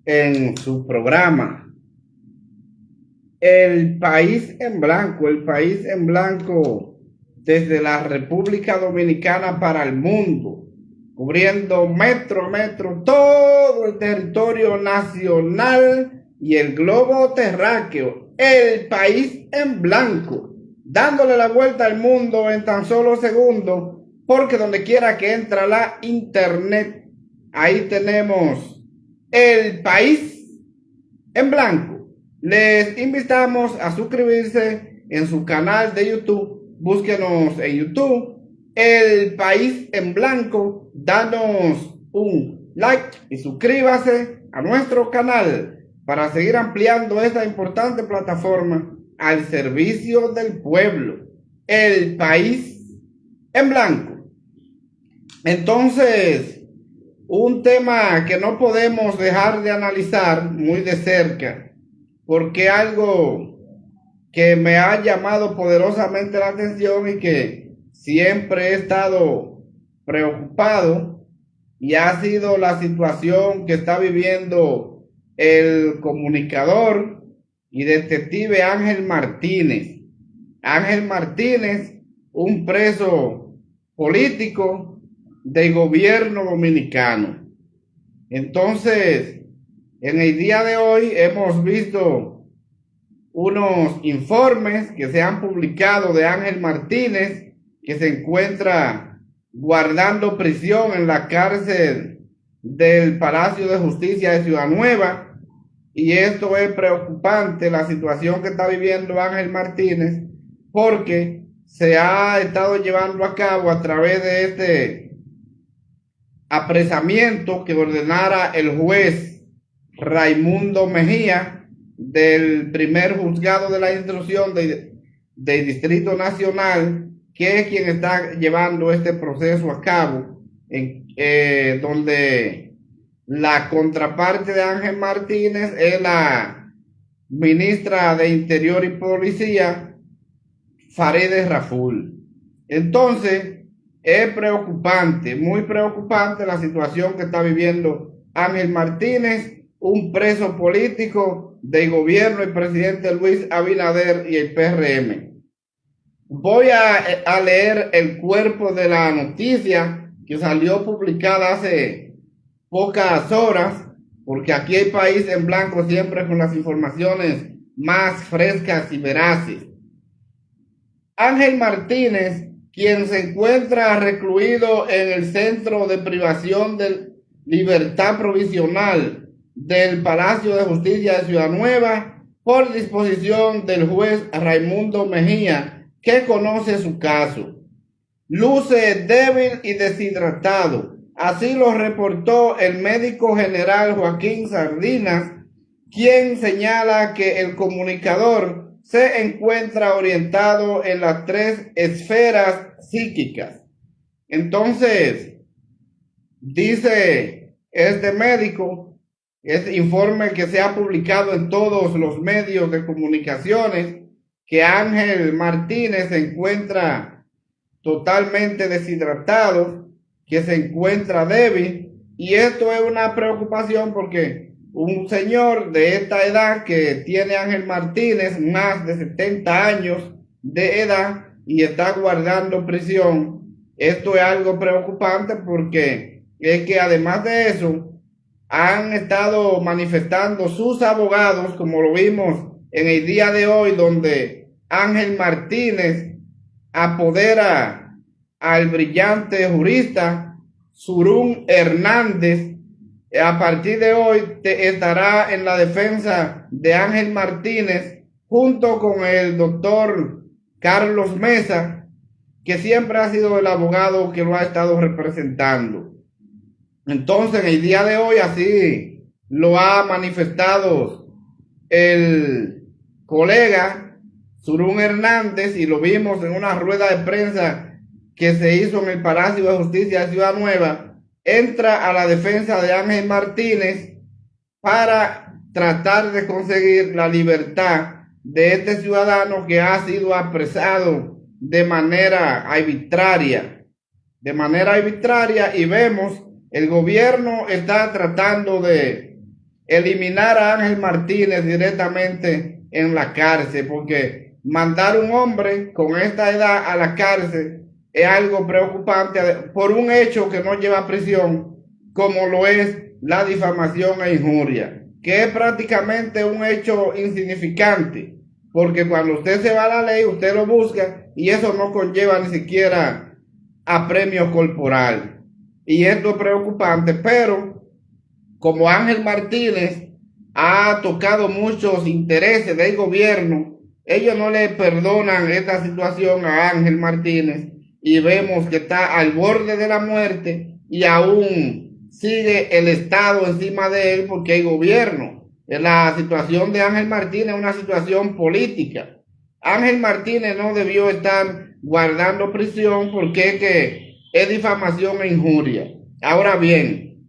en su programa El País en Blanco, el País en Blanco desde la República Dominicana para el mundo, cubriendo metro a metro todo el territorio nacional y el globo terráqueo. El País en Blanco, dándole la vuelta al mundo en tan solo segundos, porque donde quiera que entra la internet, ahí tenemos El País en Blanco. Les invitamos a suscribirse en su canal de YouTube. Búsquenos en YouTube, El País en Blanco. Danos un like y suscríbase a nuestro canal para seguir ampliando esta importante plataforma al servicio del pueblo. El País en Blanco. Entonces, un tema que no podemos dejar de analizar muy de cerca, porque algo que me ha llamado poderosamente la atención y que siempre he estado preocupado, y ha sido la situación que está viviendo el comunicador y detective Ángel Martínez. Ángel Martínez, un preso político del gobierno dominicano. Entonces, en el día de hoy hemos visto unos informes que se han publicado de Ángel Martínez, que se encuentra guardando prisión en la cárcel del Palacio de Justicia de Ciudad Nueva, y esto es preocupante, la situación que está viviendo Ángel Martínez, porque se ha estado llevando a cabo a través de este apresamiento que ordenara el juez Raimundo Mejía del primer juzgado de la instrucción del Distrito Nacional, que es quien está llevando este proceso a cabo, donde la contraparte de Ángel Martínez es la ministra de Interior y Policía, Farideh Raful. Entonces, es preocupante, muy preocupante la situación que está viviendo Ángel Martínez, un preso político del gobierno del presidente Luis Abinader y el PRM. Voy a leer el cuerpo de la noticia que salió publicada hace pocas horas, porque aquí el País en Blanco siempre con las informaciones más frescas y veraces. Ángel Martínez, quien se encuentra recluido en el Centro de Privación de Libertad Provisional del Palacio de Justicia de Ciudad Nueva, por disposición del juez Raimundo Mejía, que conoce su caso. Luce débil y deshidratado. Así lo reportó el médico general Joaquín Sardinas, quien señala que el comunicador se encuentra orientado en las tres esferas psíquicas. Entonces, dice este médico, este informe que se ha publicado en todos los medios de comunicaciones, que Ángel Martínez se encuentra totalmente deshidratado, que se encuentra débil, y esto es una preocupación porque un señor de esta edad que tiene Ángel Martínez, más de 70 años de edad, y está guardando prisión, esto es algo preocupante porque es que además de eso, han estado manifestando sus abogados, como lo vimos en el día de hoy, donde Ángel Martínez apodera al brillante jurista Surún Hernández. A partir de hoy estará en la defensa de Ángel Martínez junto con el doctor Carlos Mesa, que siempre ha sido el abogado que lo ha estado representando. Entonces, en el día de hoy así lo ha manifestado el colega Surún Hernández, y lo vimos en una rueda de prensa que se hizo en el Palacio de Justicia de Ciudad Nueva. Entra a la defensa de Ángel Martínez para tratar de conseguir la libertad de este ciudadano que ha sido apresado de manera arbitraria, y vemos El gobierno está tratando de eliminar a Ángel Martínez directamente en la cárcel, porque mandar un hombre con esta edad a la cárcel es algo preocupante por un hecho que no lleva a prisión, como lo es la difamación e injuria, que es prácticamente un hecho insignificante, porque cuando usted se va a la ley, usted lo busca y eso no conlleva ni siquiera a premio corporal. Y esto es preocupante, pero como Ángel Martínez ha tocado muchos intereses del gobierno, ellos no le perdonan esta situación a Ángel Martínez y vemos que está al borde de la muerte y aún sigue el Estado encima de él porque hay gobierno. La situación de Ángel Martínez es una situación política. Ángel Martínez no debió estar guardando prisión porque es difamación e injuria. Ahora bien,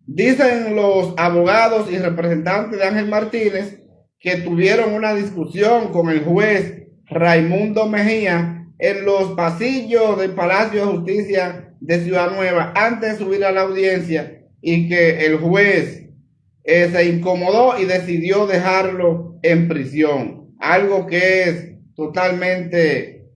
dicen los abogados y representantes de Ángel Martínez que tuvieron una discusión con el juez Raimundo Mejía en los pasillos del Palacio de Justicia de Ciudad Nueva antes de subir a la audiencia y que el juez se incomodó y decidió dejarlo en prisión, algo que es totalmente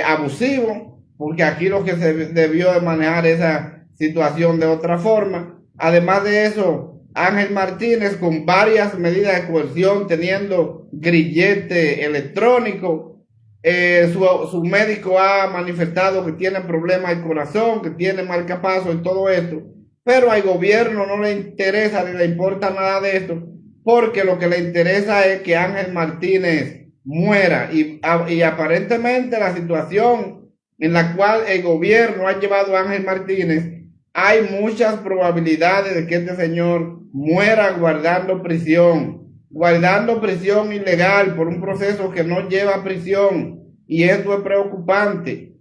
abusivo, porque aquí lo que se debió de manejar esa situación de otra forma. Además de eso, Ángel Martínez con varias medidas de coerción, teniendo grillete electrónico, su médico ha manifestado que tiene problemas de corazón, que tiene marcapasos y todo esto, pero al gobierno no le interesa ni le importa nada de esto, porque lo que le interesa es que Ángel Martínez muera y aparentemente la situación en la cual el gobierno ha llevado a Ángel Martínez, hay muchas probabilidades de que este señor muera guardando prisión ilegal por un proceso que no lleva a prisión, y esto es preocupante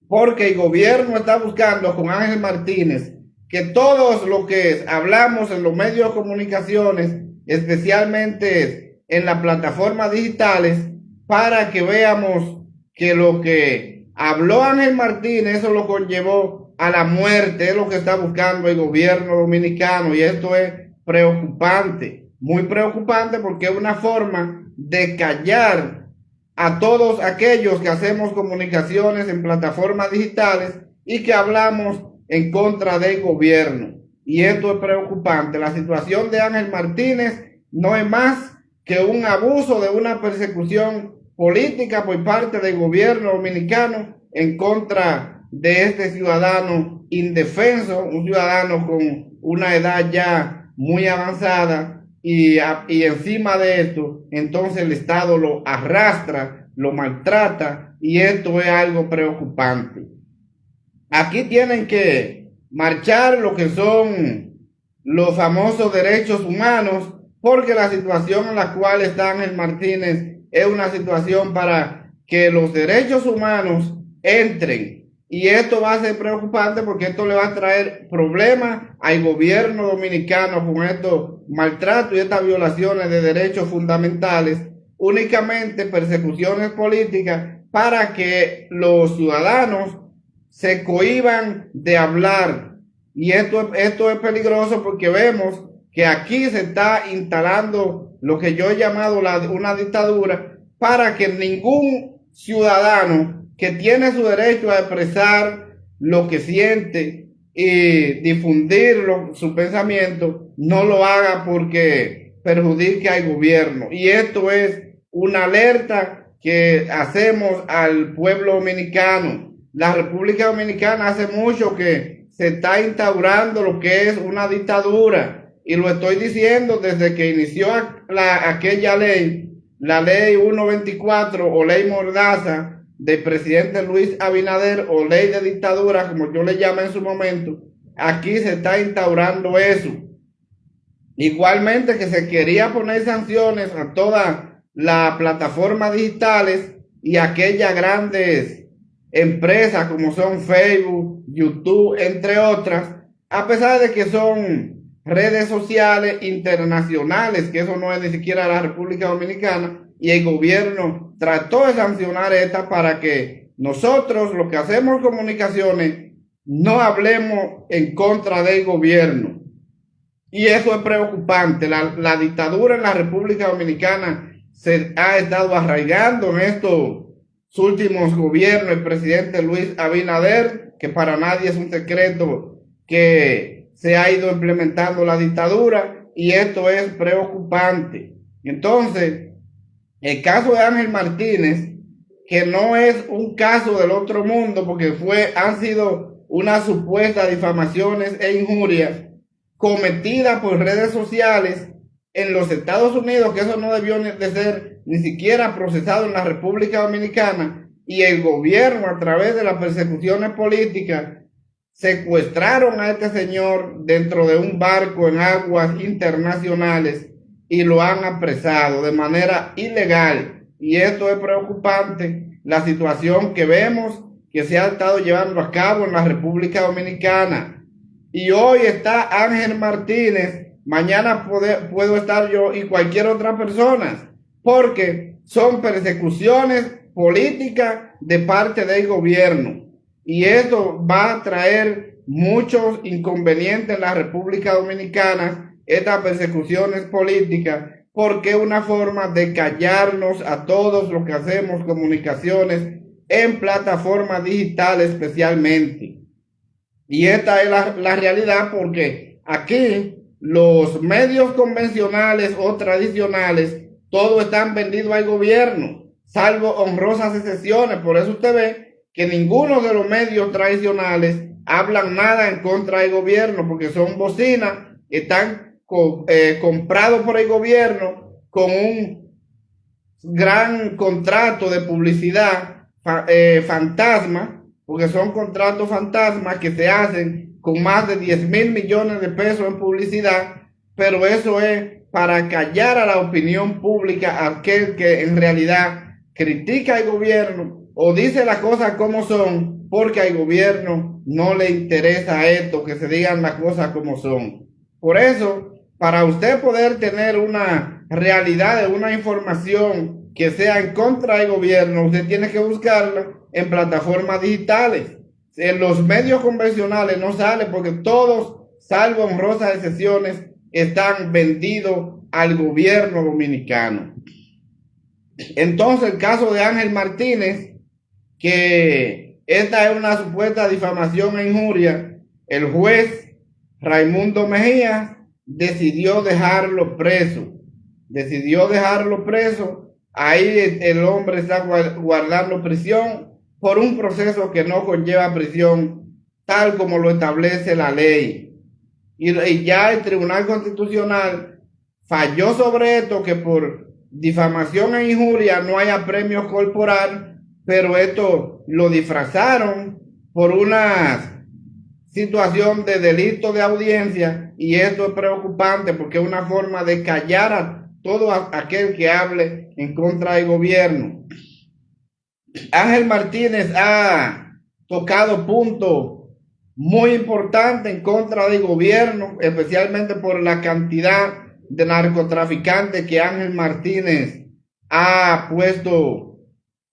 porque el gobierno está buscando con Ángel Martínez que todos lo que hablamos en los medios de comunicaciones, especialmente en las plataformas digitales, para que veamos que lo que habló Ángel Martínez, eso lo conllevó a la muerte, es lo que está buscando el gobierno dominicano, y esto es preocupante, muy preocupante, porque es una forma de callar a todos aquellos que hacemos comunicaciones en plataformas digitales y que hablamos en contra del gobierno. Y esto es preocupante. La situación de Ángel Martínez no es más que un abuso de una persecución política por parte del gobierno dominicano en contra de este ciudadano indefenso, un ciudadano con una edad ya muy avanzada, y encima de esto, entonces el Estado lo arrastra, lo maltrata, y esto es algo preocupante. Aquí tienen que marchar lo que son los famosos derechos humanos, porque la situación en la cual está Ángel Martínez es una situación para que los derechos humanos entren. Y esto va a ser preocupante porque esto le va a traer problemas al gobierno dominicano con estos maltratos y estas violaciones de derechos fundamentales, únicamente persecuciones políticas para que los ciudadanos se cohíban de hablar. Y esto es peligroso porque vemos que aquí se está instalando lo que yo he llamado una dictadura, para que ningún ciudadano que tiene su derecho a expresar lo que siente y difundir su pensamiento, no lo haga porque perjudique al gobierno. Y esto es una alerta que hacemos al pueblo dominicano. La República Dominicana hace mucho que se está instaurando lo que es una dictadura, y lo estoy diciendo desde que inició aquella ley, la ley 124 o ley Mordaza del presidente Luis Abinader, o ley de dictadura, como yo le llamé en su momento. Aquí se está instaurando eso. Igualmente que se quería poner sanciones a todas las plataformas digitales y aquellas grandes empresas como son Facebook, YouTube, entre otras, a pesar de que son redes sociales internacionales, que eso no es ni siquiera la República Dominicana, y el gobierno trató de sancionar esta para que nosotros, los que hacemos comunicaciones, no hablemos en contra del gobierno. Y eso es preocupante. La dictadura en la República Dominicana se ha estado arraigando en estos últimos gobiernos. El presidente Luis Abinader, que para nadie es un secreto que se ha ido implementando la dictadura, y esto es preocupante. Entonces, el caso de Ángel Martínez, que no es un caso del otro mundo, porque han sido unas supuestas difamaciones e injurias cometidas por redes sociales en los Estados Unidos, que eso no debió de ser ni siquiera procesado en la República Dominicana, y el gobierno, a través de las persecuciones políticas, secuestraron a este señor dentro de un barco en aguas internacionales y lo han apresado de manera ilegal. Y esto es preocupante, la situación que vemos que se ha estado llevando a cabo en la República Dominicana. Y hoy está Ángel Martínez, mañana puedo estar yo y cualquier otra persona, porque son persecuciones políticas de parte del gobierno. Y esto va a traer muchos inconvenientes en la República Dominicana, estas persecuciones políticas, porque es una forma de callarnos a todos los que hacemos comunicaciones en plataformas digitales especialmente. Y esta es la realidad, porque aquí los medios convencionales o tradicionales, todos están vendidos al gobierno, salvo honrosas excepciones. Por eso usted ve que ninguno de los medios tradicionales hablan nada en contra del gobierno, porque son bocinas, están comprados por el gobierno con un gran contrato de publicidad fantasma, porque son contratos fantasmas que se hacen con más de 10,000 millones de pesos en publicidad, pero eso es para callar a la opinión pública, aquel que en realidad critica al gobierno o dice las cosas como son, porque al gobierno no le interesa esto, que se digan las cosas como son. Por eso, para usted poder tener una realidad de una información que sea en contra del gobierno, usted tiene que buscarla en plataformas digitales. En los medios convencionales no sale, porque todos, salvo honrosas excepciones, están vendidos al gobierno dominicano. Entonces, el caso de Ángel Martínez, que esta es una supuesta difamación e injuria, el juez Raimundo Mejía decidió dejarlo preso. Ahí el hombre está guardando prisión por un proceso que no conlleva prisión, tal como lo establece la ley. Y ya el Tribunal Constitucional falló sobre esto, que por difamación e injuria no haya premio corporal, pero esto lo disfrazaron por una situación de delito de audiencia, y esto es preocupante porque es una forma de callar a todo aquel que hable en contra del gobierno. Ángel Martínez ha tocado puntos muy importantes en contra del gobierno, especialmente por la cantidad de narcotraficantes que Ángel Martínez ha puesto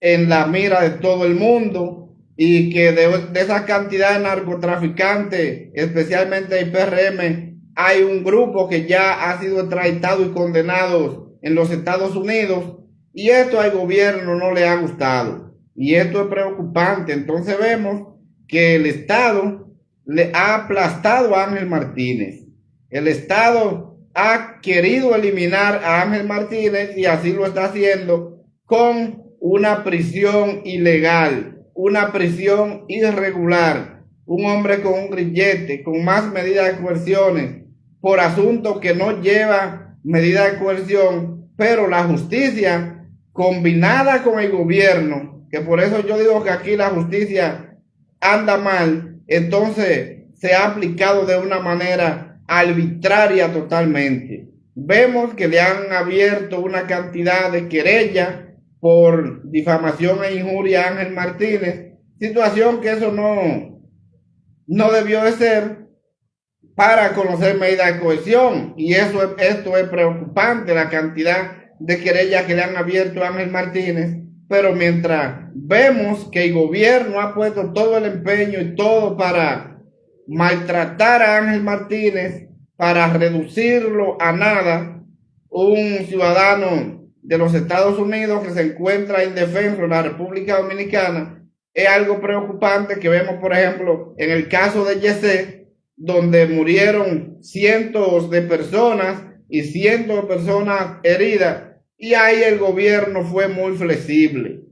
en la mira de todo el mundo, y que de esa cantidad de narcotraficantes, especialmente el PRM, hay un grupo que ya ha sido extraditado y condenado en los Estados Unidos, y esto al gobierno no le ha gustado, y esto es preocupante. Entonces vemos que el Estado le ha aplastado a Ángel Martínez. El Estado ha querido eliminar a Ángel Martínez, y así lo está haciendo con una prisión ilegal, una prisión irregular, un hombre con un grillete, con más medidas de coerciones, por asuntos que no lleva medida de coerción, pero la justicia combinada con el gobierno, que por eso yo digo que aquí la justicia anda mal, entonces se ha aplicado de una manera arbitraria totalmente. Vemos que le han abierto una cantidad de querellas por difamación e injuria a Ángel Martínez, situación que eso no debió de ser para conocer medidas de coerción, y esto es preocupante, la cantidad de querellas que le han abierto a Ángel Martínez, pero mientras vemos que el gobierno ha puesto todo el empeño y todo para maltratar a Ángel Martínez, para reducirlo a nada, un ciudadano de los Estados Unidos que se encuentra indefenso en la República Dominicana, es algo preocupante que vemos, por ejemplo, en el caso de Yesé, donde murieron cientos de personas y cientos de personas heridas, y ahí el gobierno fue muy flexible,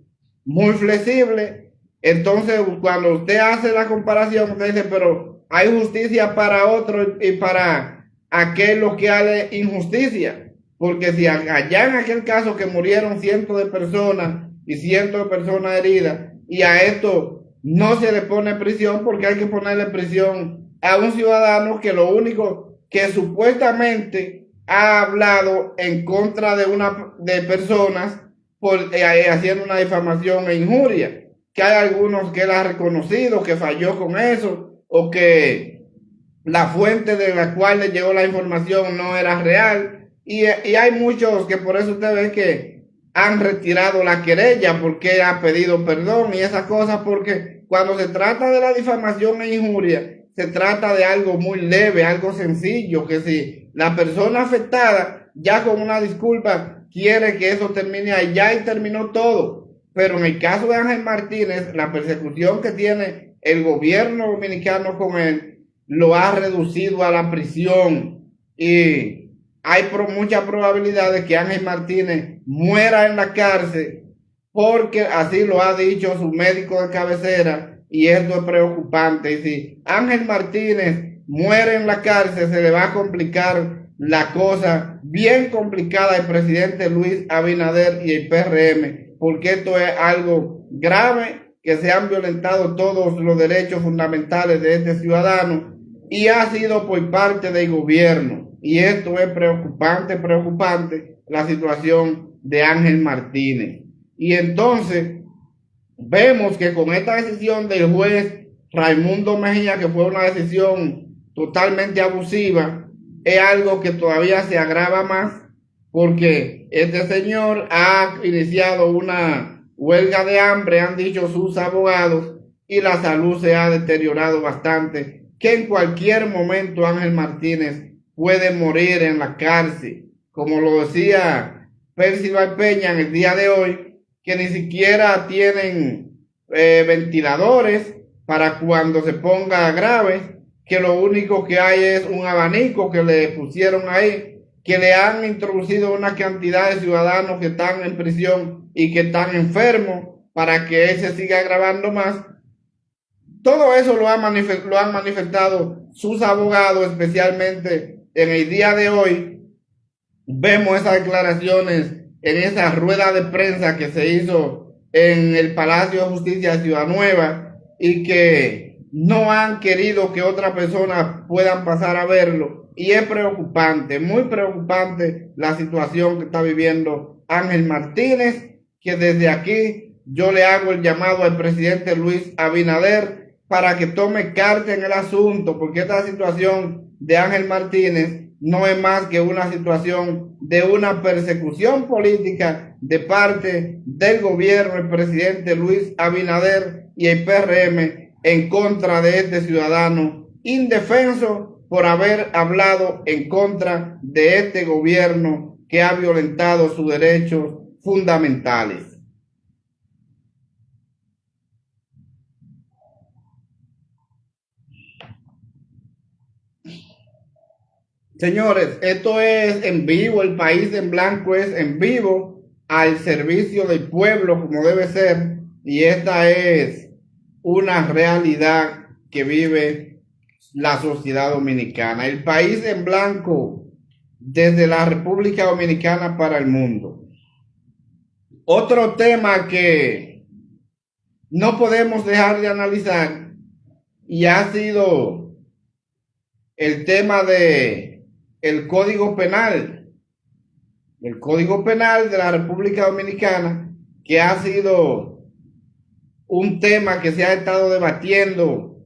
muy flexible. Entonces, cuando usted hace la comparación, usted dice, pero hay justicia para otro y para aquel que hace injusticia, porque si allá en aquel caso que murieron cientos de personas y cientos de personas heridas, y a esto no se le pone prisión, porque hay que ponerle prisión a un ciudadano que lo único que supuestamente ha hablado en contra de personas haciendo una difamación e injuria, que hay algunos que él ha reconocido que falló con eso, o que la fuente de la cual le llegó la información no era real, y hay muchos que por eso usted ve que han retirado la querella porque ha pedido perdón y esas cosas, porque cuando se trata de la difamación e injuria, se trata de algo muy leve, algo sencillo, que si la persona afectada ya con una disculpa quiere que eso termine ahí, ya y terminó todo. Pero en el caso de Ángel Martínez, la persecución que tiene el gobierno dominicano con él lo ha reducido a la prisión, y hay muchas probabilidades que Ángel Martínez muera en la cárcel, porque así lo ha dicho su médico de cabecera, y esto es preocupante. Y si Ángel Martínez muere en la cárcel, se le va a complicar la cosa bien complicada al presidente Luis Abinader y el PRM, porque esto es algo grave, que se han violentado todos los derechos fundamentales de este ciudadano, y ha sido por parte del gobierno. Y esto es preocupante, preocupante, la situación de Ángel Martínez. Y entonces vemos que con esta decisión del juez Raimundo Mejía, que fue una decisión totalmente abusiva, es algo que todavía se agrava más, porque este señor ha iniciado una huelga de hambre, han dicho sus abogados, y la salud se ha deteriorado bastante, que en cualquier momento Ángel Martínez puede morir en la cárcel, como lo decía Percival Peña en el día de hoy, que ni siquiera tienen ventiladores para cuando se ponga grave, que lo único que hay es un abanico que le pusieron ahí, que le han introducido una cantidad de ciudadanos que están en prisión y que están enfermos para que él se siga agravando más. Todo eso lo han manifestado sus abogados, especialmente en el día de hoy. Vemos esas declaraciones en esa rueda de prensa que se hizo en el Palacio de Justicia de Ciudad Nueva, y que no han querido que otras personas puedan pasar a verlo. Y es preocupante, muy preocupante la situación que está viviendo Ángel Martínez, que desde aquí yo le hago el llamado al presidente Luis Abinader para que tome carta en el asunto, porque esta situación de Ángel Martínez no es más que una situación de una persecución política de parte del gobierno, el presidente Luis Abinader y el PRM en contra de este ciudadano indefenso por haber hablado en contra de este gobierno que ha violentado sus derechos fundamentales. Señores, esto es en vivo, el país en blanco es en vivo, al servicio del pueblo como debe ser, y esta es una realidad que vive la sociedad dominicana. El país en blanco desde la República Dominicana para el mundo. Otro tema que no podemos dejar de analizar, y ha sido el tema de el Código Penal de la República Dominicana, que ha sido un tema que se ha estado debatiendo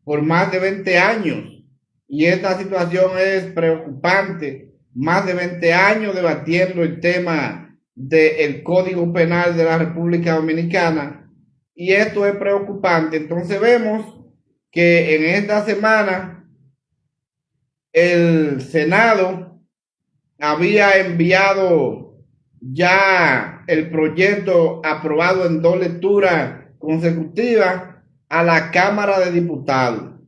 por más de 20 años, y esta situación es preocupante. Más de 20 años debatiendo el tema del Código Penal de la República Dominicana, y esto es preocupante. Entonces vemos que en esta semana el Senado había enviado ya el proyecto aprobado en 2 lecturas consecutivas a la Cámara de Diputados.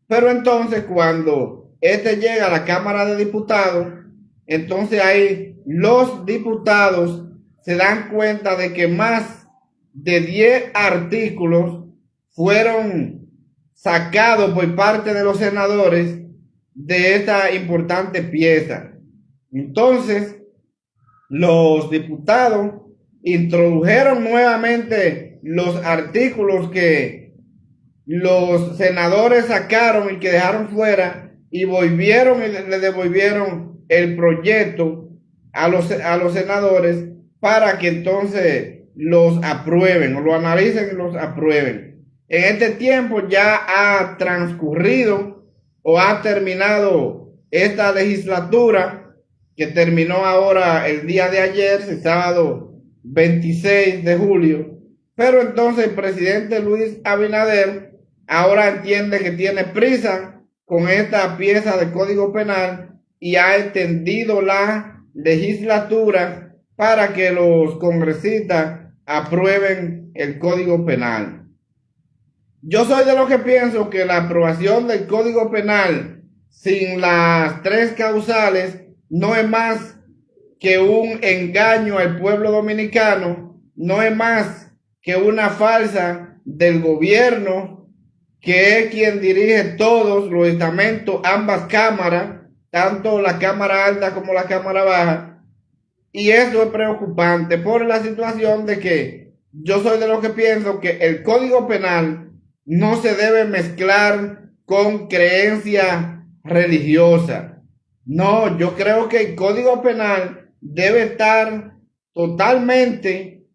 Pero entonces cuando este llega a la Cámara de Diputados, entonces ahí los diputados se dan cuenta de que más de 10 artículos fueron sacados por parte de los senadores de esta importante pieza. Entonces, los diputados introdujeron nuevamente los artículos que los senadores sacaron y que dejaron fuera, y volvieron y le devolvieron el proyecto a los senadores para que entonces los aprueben o lo analicen y los aprueben. En este tiempo ya ha transcurrido o ha terminado esta legislatura, que terminó ahora el día de ayer, el sábado 26 de julio. Pero entonces el presidente Luis Abinader ahora entiende que tiene prisa con esta pieza de Código Penal y ha extendido la legislatura para que los congresistas aprueben el Código Penal. Yo soy de los que pienso que la aprobación del Código Penal sin las 3 causales no es más que un engaño al pueblo dominicano, no es más que una farsa del gobierno, que es quien dirige todos los estamentos, ambas cámaras, tanto la Cámara Alta como la Cámara Baja. Y eso es preocupante por la situación de que yo soy de los que pienso que el Código Penal no se debe mezclar con creencia religiosa. No, yo creo que el Código Penal debe estar totalmente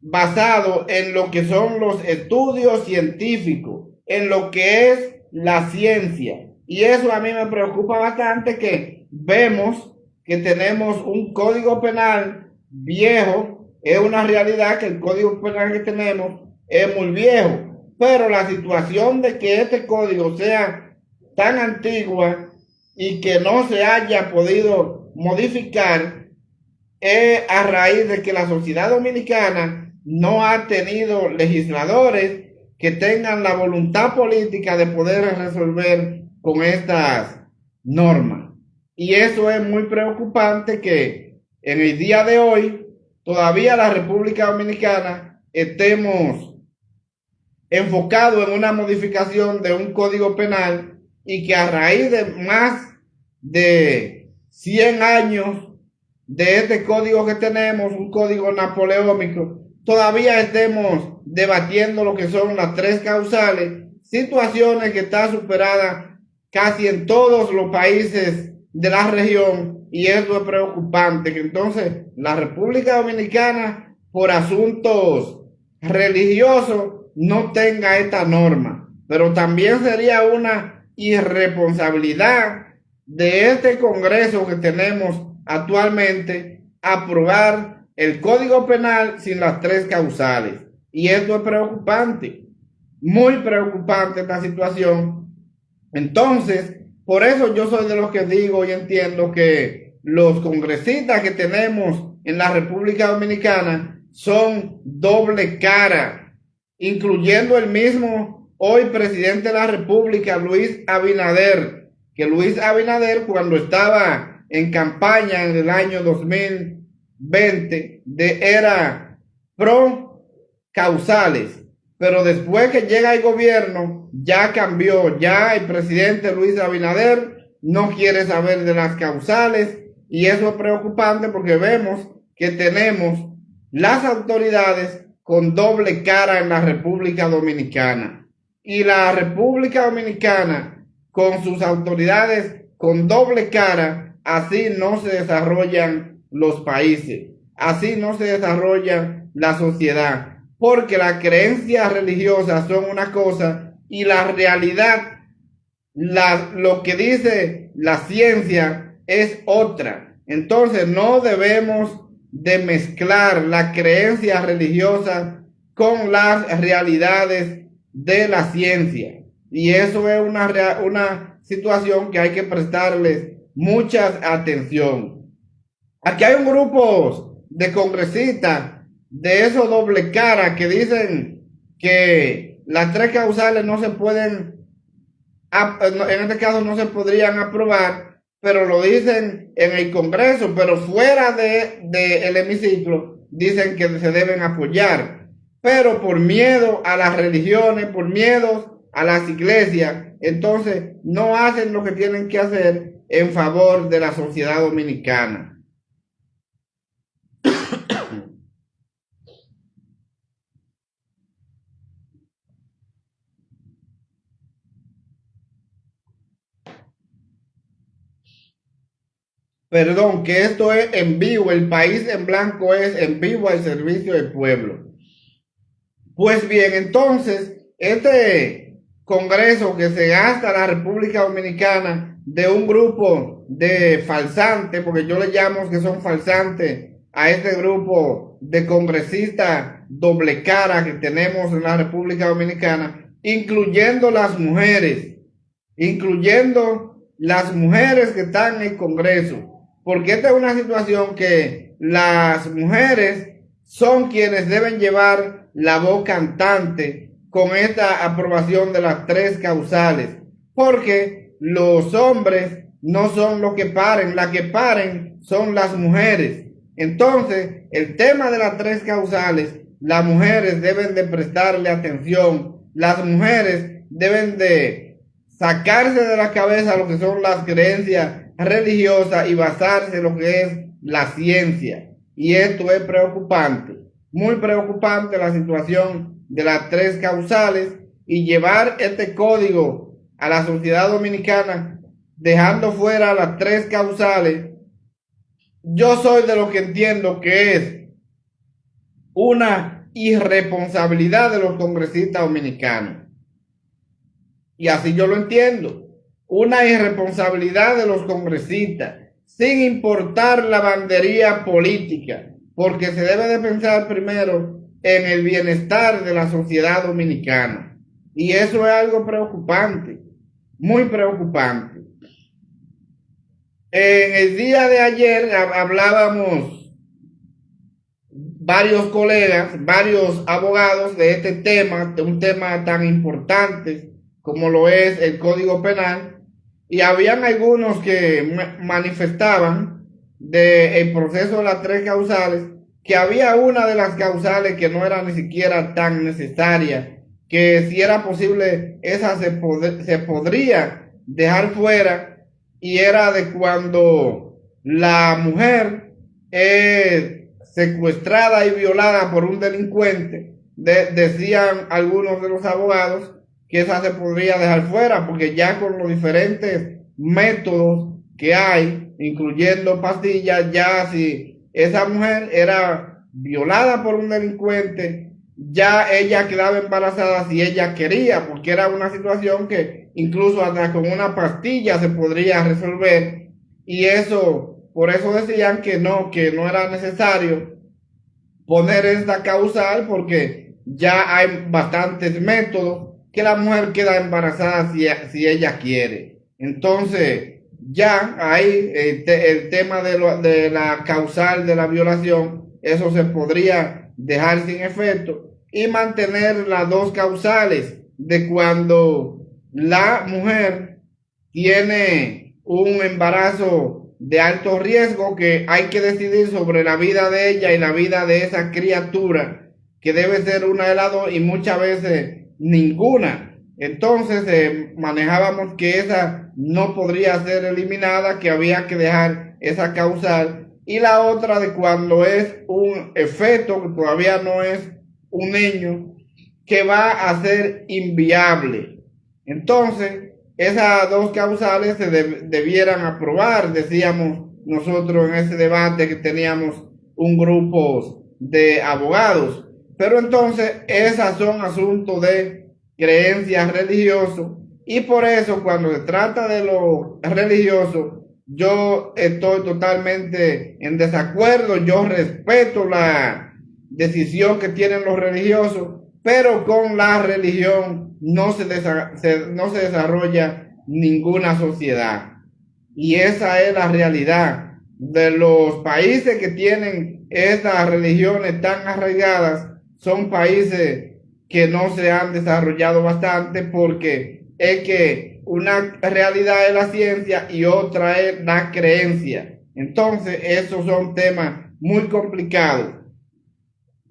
basado en lo que son los estudios científicos, en lo que es la ciencia. Y eso a mí me preocupa bastante, que vemos que tenemos un Código Penal viejo. Es una realidad que el Código Penal que tenemos es muy viejo, pero la situación de que este código sea tan antigua y que no se haya podido modificar es a raíz de que la sociedad dominicana no ha tenido legisladores que tengan la voluntad política de poder resolver con estas normas. Y eso es muy preocupante, que en el día de hoy todavía la República Dominicana estemos enfocados en una modificación de un código penal, y que a raíz de más de 100 años de este código que tenemos, un código napoleónico, todavía estemos debatiendo lo que son las 3 causales, situaciones que están superadas casi en todos los países de la región, y eso es preocupante, que entonces la República Dominicana por asuntos religiosos no tenga esta norma. Pero también sería una irresponsabilidad de este Congreso que tenemos actualmente aprobar el Código Penal sin las 3 causales. Y esto es preocupante, muy preocupante esta situación. Entonces, por eso yo soy de los que digo y entiendo que los congresistas que tenemos en la República Dominicana son doble cara, incluyendo el mismo hoy presidente de la República, Luis Abinader, que Luis Abinader, cuando estaba en campaña en el año 2020, era pro causales, pero después que llega el gobierno ya cambió. Ya el presidente Luis Abinader no quiere saber de las causales, y eso es preocupante porque vemos que tenemos las autoridades con doble cara en la República Dominicana, y la República Dominicana con sus autoridades con doble cara. Así no se desarrollan los países, así no se desarrolla la sociedad, porque las creencias religiosas son una cosa y la realidad, lo que dice la ciencia, es otra. Entonces no debemos de mezclar la creencia religiosa con las realidades de la ciencia. Y eso es una situación que hay que prestarles mucha atención. Aquí hay un grupo de congresistas de esos doble cara que dicen que las tres causales no se pueden, en este caso no se podrían aprobar, pero lo dicen en el Congreso, pero fuera del hemiciclo dicen que se deben apoyar, pero por miedo a las religiones, por miedo a las iglesias, entonces no hacen lo que tienen que hacer en favor de la sociedad dominicana. Perdón, que esto es en vivo, el país en blanco es en vivo al servicio del pueblo. Pues bien, entonces, este Congreso que se gasta la República Dominicana de un grupo de falsantes, porque yo le llamo que son falsantes a este grupo de congresistas doble cara que tenemos en la República Dominicana, incluyendo las mujeres que están en el Congreso, porque esta es una situación que las mujeres son quienes deben llevar la voz cantante con esta aprobación de las tres causales, porque los hombres no son los que paren, las que paren son las mujeres. Entonces, el tema de las tres causales, las mujeres deben de prestarle atención, las mujeres deben de sacarse de la cabeza lo que son las creencias religiosas y basarse en lo que es la ciencia. Y esto es preocupante, muy preocupante la situación de las tres causales y llevar este código a la sociedad dominicana dejando fuera las tres causales. Yo soy de lo que entiendo que es una irresponsabilidad de los congresistas dominicanos. Y así yo lo entiendo. Una irresponsabilidad de los congresistas, sin importar la bandería política, porque se debe de pensar primero en el bienestar de la sociedad dominicana. Y eso es algo preocupante, muy preocupante. En el día de ayer hablábamos varios colegas, varios abogados de este tema, de un tema tan importante como lo es el Código Penal, y habían algunos que manifestaban del proceso de las tres causales, que había una de las causales que no era ni siquiera tan necesaria, que si era posible esa se podría dejar fuera, y era de cuando la mujer es secuestrada y violada por un delincuente. Decían algunos de los abogados que esa se podría dejar fuera, porque ya con los diferentes métodos que hay, incluyendo pastillas, ya si esa mujer era violada por un delincuente, ya ella quedaba embarazada si ella quería, porque era una situación que incluso hasta con una pastilla se podría resolver, y eso, por eso decían que no era necesario poner esta causal, porque ya hay bastantes métodos que la mujer queda embarazada si ella quiere. Entonces, ya ahí el tema de la causal de la violación, eso se podría dejar sin efecto y mantener las dos causales de cuando la mujer tiene un embarazo de alto riesgo, que hay que decidir sobre la vida de ella y la vida de esa criatura, que debe ser una de las dos, y muchas veces ninguna. Entonces manejábamos que esa no podría ser eliminada, que había que dejar esa causal, y la otra de cuando es un efecto que todavía no es un niño, que va a ser inviable. Entonces esas dos causales se debieran aprobar, decíamos nosotros en ese debate que teníamos un grupo de abogados. Pero entonces esas son asuntos de creencias religiosas, y por eso cuando se trata de lo religioso yo estoy totalmente en desacuerdo. Yo respeto la decisión que tienen los religiosos, pero con la religión no no se desarrolla ninguna sociedad. Y esa es la realidad de los países que tienen estas religiones tan arraigadas. Son países que no se han desarrollado bastante, porque es que una realidad es la ciencia y otra es la creencia. Entonces, esos son temas muy complicados.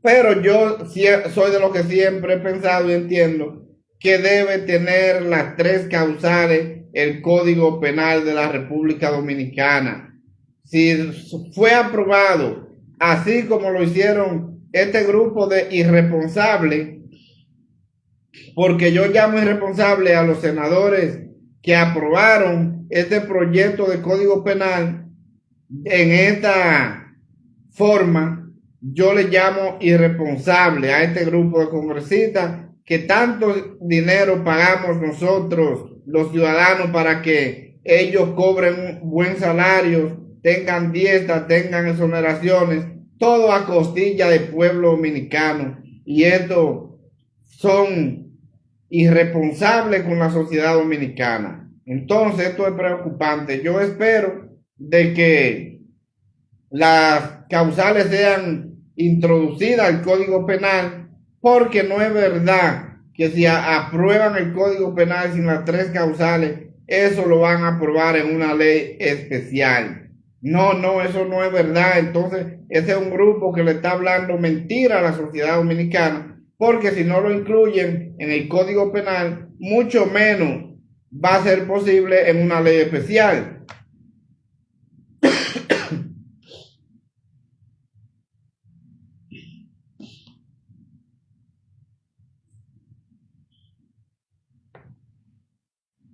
Pero yo soy de los que siempre he pensado y entiendo que debe tener las tres causales el Código Penal de la República Dominicana. Si fue aprobado así como lo hicieron este grupo de irresponsables, porque yo llamo irresponsable a los senadores que aprobaron este proyecto de Código Penal en esta forma, yo le llamo irresponsable a este grupo de congresistas que tanto dinero pagamos nosotros, los ciudadanos, para que ellos cobren un buen salario, tengan dietas, tengan exoneraciones, todo a costilla del pueblo dominicano. Y esto son irresponsables con la sociedad dominicana. Entonces esto es preocupante. Yo espero de que las causales sean introducidas al Código Penal, porque no es verdad que si aprueban el Código Penal sin las tres causales, eso lo van a aprobar en una ley especial. No, eso no es verdad. Entonces, ese es un grupo que le está hablando mentira a la sociedad dominicana, porque si no lo incluyen en el Código Penal, mucho menos va a ser posible en una ley especial.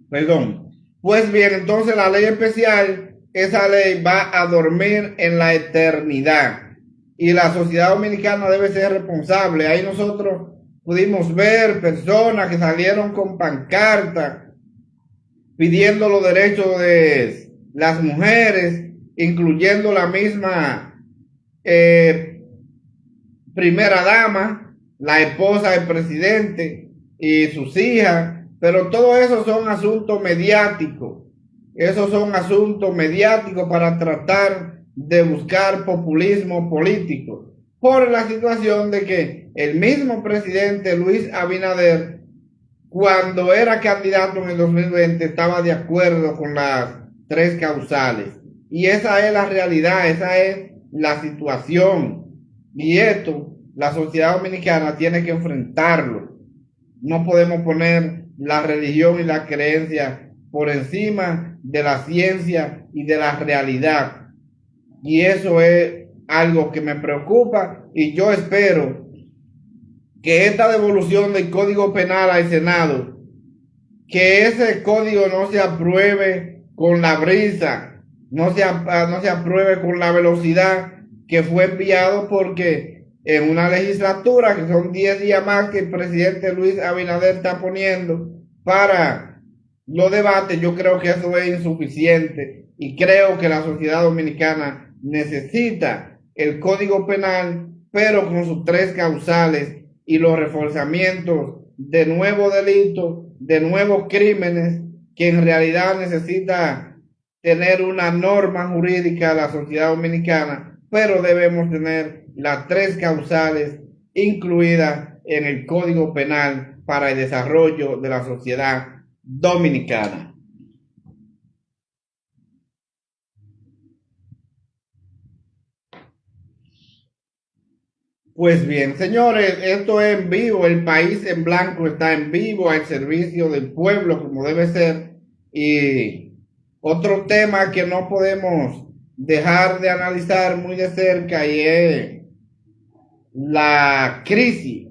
Perdón. Pues bien, entonces la ley especial, esa ley va a dormir en la eternidad. Y la sociedad dominicana debe ser responsable. Ahí nosotros pudimos ver personas que salieron con pancartas pidiendo los derechos de las mujeres, incluyendo la misma primera dama, la esposa del presidente y sus hijas. Pero todo eso son asuntos mediáticos. Esos son asuntos mediáticos para tratar de buscar populismo político, por la situación de que el mismo presidente Luis Abinader, cuando era candidato en el 2020, estaba de acuerdo con las tres causales. Y esa es la realidad, esa es la situación. Y esto, la sociedad dominicana tiene que enfrentarlo. No podemos poner la religión y la creencia por encima de la ciencia y de la realidad. Y eso es algo que me preocupa, y yo espero que esta devolución del Código Penal al Senado, que ese código no se apruebe con la brisa, no se apruebe con la velocidad que fue enviado, porque en una legislatura que son 10 días más que el presidente Luis Abinader está poniendo para los debates, yo creo que eso es insuficiente, y creo que la sociedad dominicana necesita el Código Penal, pero con sus tres causales y los reforzamientos de nuevos delitos, de nuevos crímenes, que en realidad necesita tener una norma jurídica la sociedad dominicana, pero debemos tener las tres causales incluidas en el Código Penal para el desarrollo de la sociedad dominicana. Pues bien, señores, esto es en vivo, el país en blanco está en vivo al servicio del pueblo como debe ser. Y otro tema que no podemos dejar de analizar muy de cerca, y es la crisis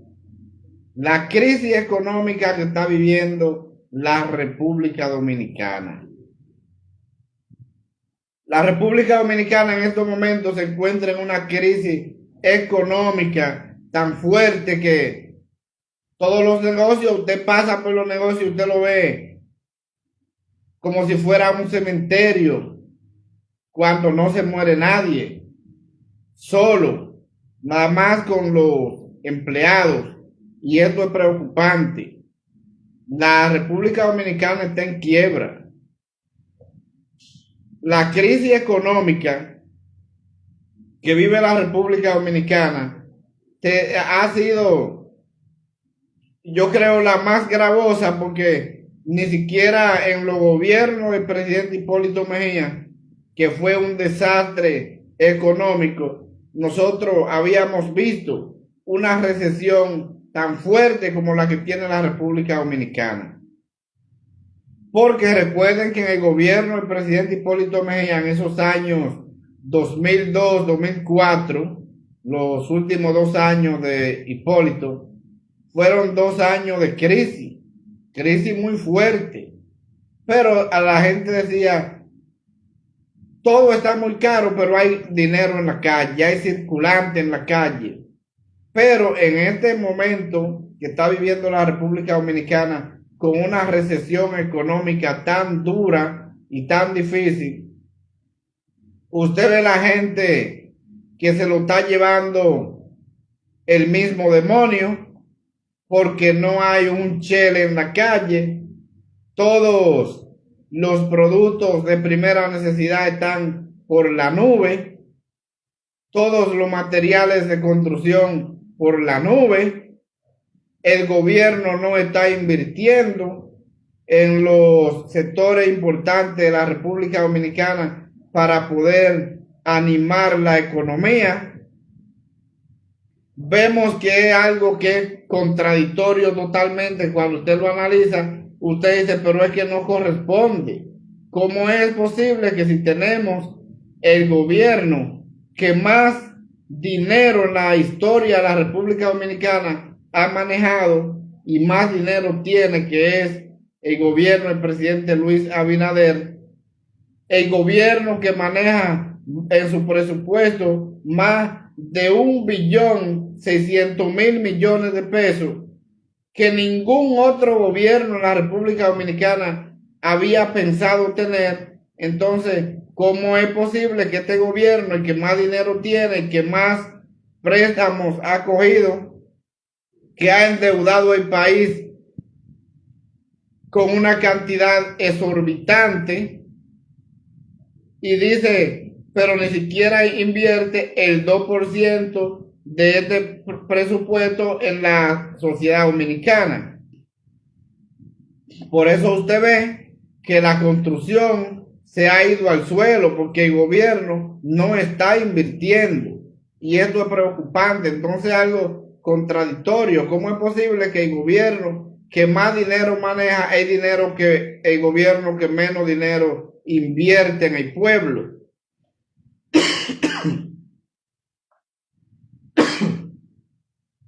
económica que está viviendo la República Dominicana. La República Dominicana en estos momentos se encuentra en una crisis económica tan fuerte que todos los negocios, usted pasa por los negocios y usted lo ve como si fuera un cementerio. cuando no se muere nadie, solo, nada más con los empleados, y esto es preocupante. La República Dominicana está en quiebra. La crisis económica que vive la República Dominicana ha sido, yo creo, la más gravosa, porque ni siquiera en los gobiernos del presidente Hipólito Mejía, que fue un desastre económico, nosotros habíamos visto una recesión tan fuerte como la que tiene la República Dominicana. Porque recuerden que en el gobierno del presidente Hipólito Mejía, en esos años 2002, 2004, los últimos 2 años de Hipólito, fueron 2 años de crisis muy fuerte. Pero a la gente decía, todo está muy caro, pero hay dinero en la calle, hay circulante en la calle. Pero en este momento que está viviendo la República Dominicana, con una recesión económica tan dura y tan difícil, usted ve la gente que se lo está llevando el mismo demonio, porque no hay un chele en la calle. Todos los productos de primera necesidad están por la nube, todos los materiales de construcción por la nube. El gobierno no está invirtiendo en los sectores importantes de la República Dominicana para poder animar la economía. Vemos que es algo que es contradictorio totalmente. Cuando usted lo analiza, usted dice, pero es que no corresponde. ¿Cómo es posible que si tenemos el gobierno que más dinero en la historia de la República Dominicana ha manejado y más dinero tiene, que es el gobierno del presidente Luis Abinader, el gobierno que maneja en su presupuesto más de 1.600.000.000.000 de pesos, que ningún otro gobierno en la República Dominicana había pensado tener? Entonces, ¿cómo es posible que este gobierno, el que más dinero tiene, el que más préstamos ha cogido, que ha endeudado el país con una cantidad exorbitante, y dice, pero ni siquiera invierte el 2% de este presupuesto en la sociedad dominicana? Por eso usted ve que la construcción se ha ido al suelo, porque el gobierno no está invirtiendo, y esto es preocupante. Entonces, algo contradictorio. ¿Cómo es posible que el gobierno que más dinero maneja es dinero que el gobierno que menos dinero invierte en el pueblo?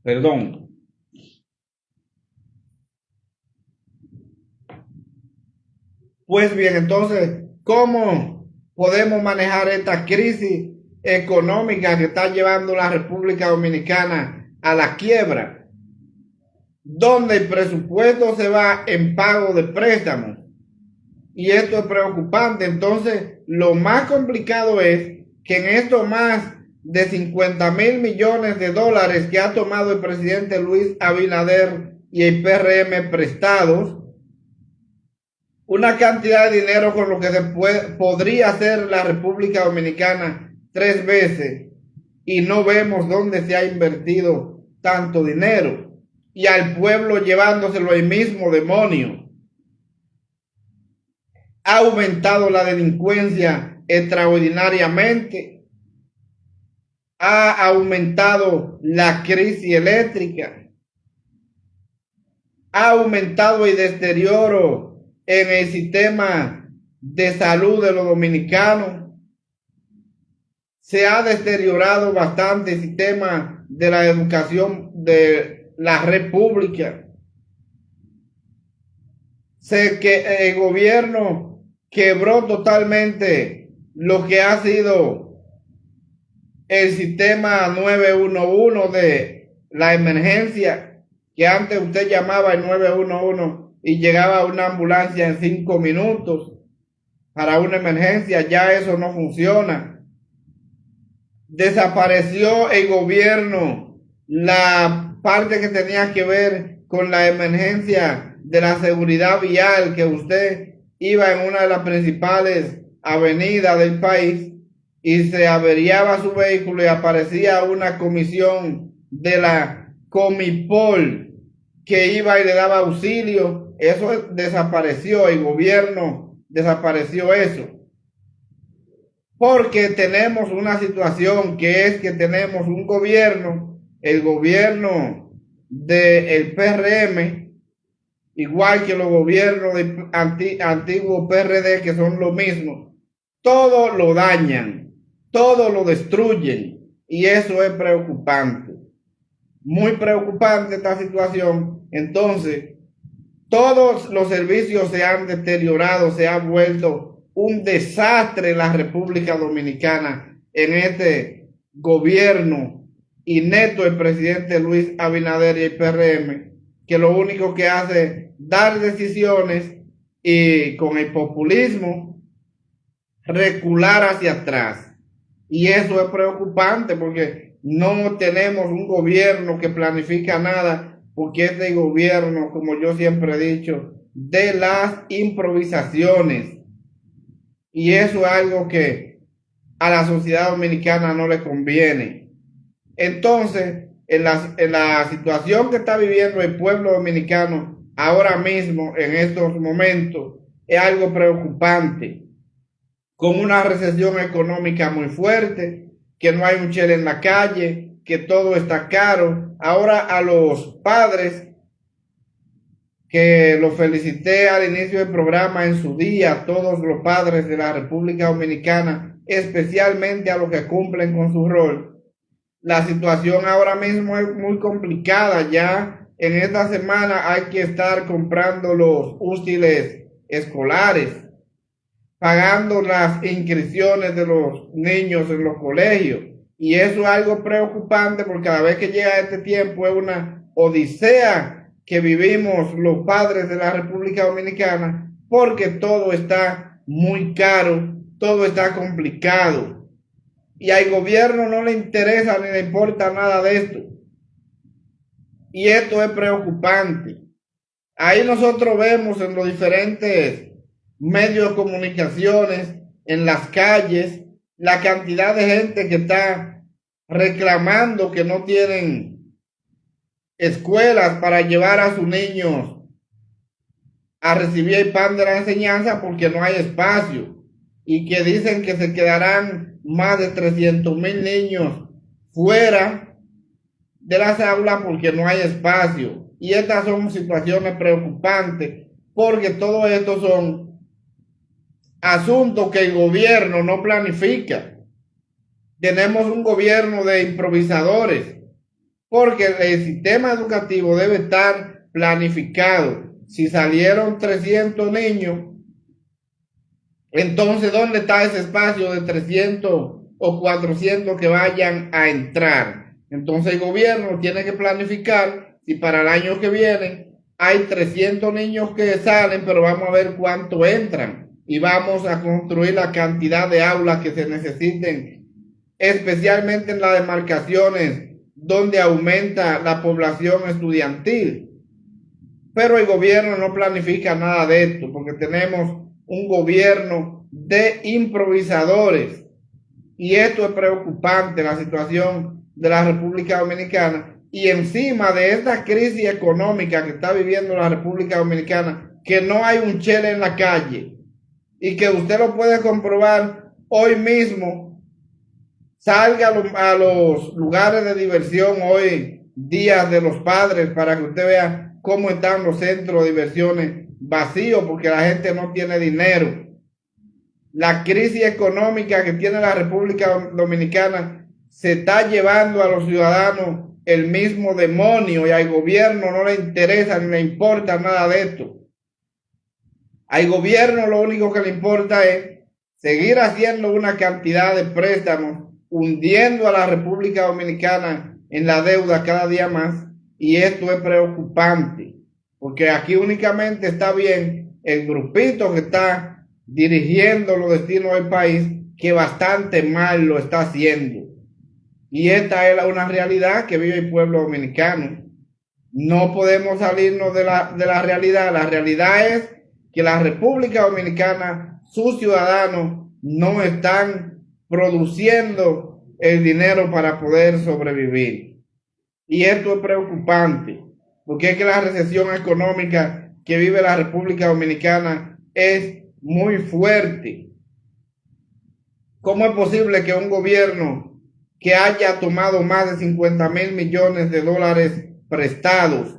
Perdón. Pues bien, entonces, ¿cómo podemos manejar esta crisis económica que está llevando la República Dominicana a la quiebra, donde el presupuesto se va en pago de préstamos? Y esto es preocupante. Entonces, lo más complicado es que en estos más de 50.000 millones de dólares que ha tomado el presidente Luis Abinader y el PRM prestados, una cantidad de dinero con lo que podría hacer la República Dominicana 3 veces, y no vemos dónde se ha invertido tanto dinero, y al pueblo llevándoselo el mismo demonio. Ha aumentado la delincuencia extraordinariamente, ha aumentado la crisis eléctrica, ha aumentado el deterioro en el sistema de salud de los dominicanos, se ha deteriorado bastante el sistema de la educación de la República. El gobierno quebró totalmente lo que ha sido el sistema 911 de la emergencia, que antes usted llamaba el 911 y llegaba una ambulancia en 5 minutos. para una emergencia, ya eso no funciona. Desapareció el gobierno la parte que tenía que ver con la emergencia de la seguridad vial, que usted iba en una de las principales avenidas del país y se averiaba su vehículo y aparecía una comisión de la Comipol que iba y le daba auxilio. Eso desapareció, el gobierno desapareció eso. Porque tenemos una situación que es que tenemos un gobierno, el gobierno del PRM, igual que los gobiernos de antiguo PRD, que son lo mismo, todo lo dañan, todo lo destruyen, y eso es preocupante, muy preocupante esta situación. Entonces, todos los servicios se han deteriorado, se ha vuelto un desastre en la República Dominicana en este gobierno inepto del presidente Luis Abinader y el PRM, que lo único que hace es dar decisiones y con el populismo recular hacia atrás. Y eso es preocupante porque no tenemos un gobierno que planifica nada, porque este gobierno, como yo siempre he dicho, de las improvisaciones. Y eso es algo que a la sociedad dominicana no le conviene. Entonces, en la situación que está viviendo el pueblo dominicano ahora mismo, en estos momentos, es algo preocupante. Con una recesión económica muy fuerte, que no hay un chele en la calle, que todo está caro. Ahora a los padres, que los felicité al inicio del programa en su día, todos los padres de la República Dominicana, especialmente a los que cumplen con su rol. La situación ahora mismo es muy complicada. Ya en esta semana hay que estar comprando los útiles escolares, pagando las inscripciones de los niños en los colegios. Y eso es algo preocupante porque cada vez que llega este tiempo es una odisea que vivimos los padres de la República Dominicana, porque todo está muy caro, todo está complicado. Y al gobierno no le interesa ni le importa nada de esto. Y esto es preocupante. Ahí nosotros vemos en los diferentes medios de comunicaciones, en las calles, la cantidad de gente que está reclamando que no tienen escuelas para llevar a sus niños a recibir el pan de la enseñanza porque no hay espacio, y que dicen que se quedarán más de 300,000 niños fuera de las aulas porque no hay espacio. Y estas son situaciones preocupantes porque todo esto son asuntos que el gobierno no planifica. Tenemos un gobierno de improvisadores, porque el sistema educativo debe estar planificado. Si salieron 300 niños, entonces ¿dónde está ese espacio de 300 o 400 que vayan a entrar? Entonces el gobierno tiene que planificar si para el año que viene hay 300 niños que salen, pero vamos a ver cuánto entran y vamos a construir la cantidad de aulas que se necesiten, especialmente en las demarcaciones donde aumenta la población estudiantil. Pero el gobierno no planifica nada de esto, porque tenemos un gobierno de improvisadores. Y esto es preocupante, la situación de la República Dominicana. Y encima de esta crisis económica que está viviendo la República Dominicana, que no hay un chele en la calle, y que usted lo puede comprobar hoy mismo. Salga a los lugares de diversión hoy, días de los padres, para que usted vea cómo están los centros de diversiones vacíos, porque la gente no tiene dinero. La crisis económica que tiene la República Dominicana se está llevando a los ciudadanos el mismo demonio, y al gobierno no le interesa ni le importa nada de esto. Al gobierno lo único que le importa es seguir haciendo una cantidad de préstamos, hundiendo a la República Dominicana en la deuda cada día más. Y esto es preocupante, porque aquí únicamente está bien el grupito que está dirigiendo los destinos del país, que bastante mal lo está haciendo. Y esta es una realidad que vive el pueblo dominicano. No podemos salirnos de la realidad. La realidad es que la República Dominicana, sus ciudadanos, no están produciendo el dinero para poder sobrevivir. Y esto es preocupante, porque es que la recesión económica que vive la República Dominicana es muy fuerte. ¿Cómo es posible que un gobierno que haya tomado más de 50,000 millones de dólares prestados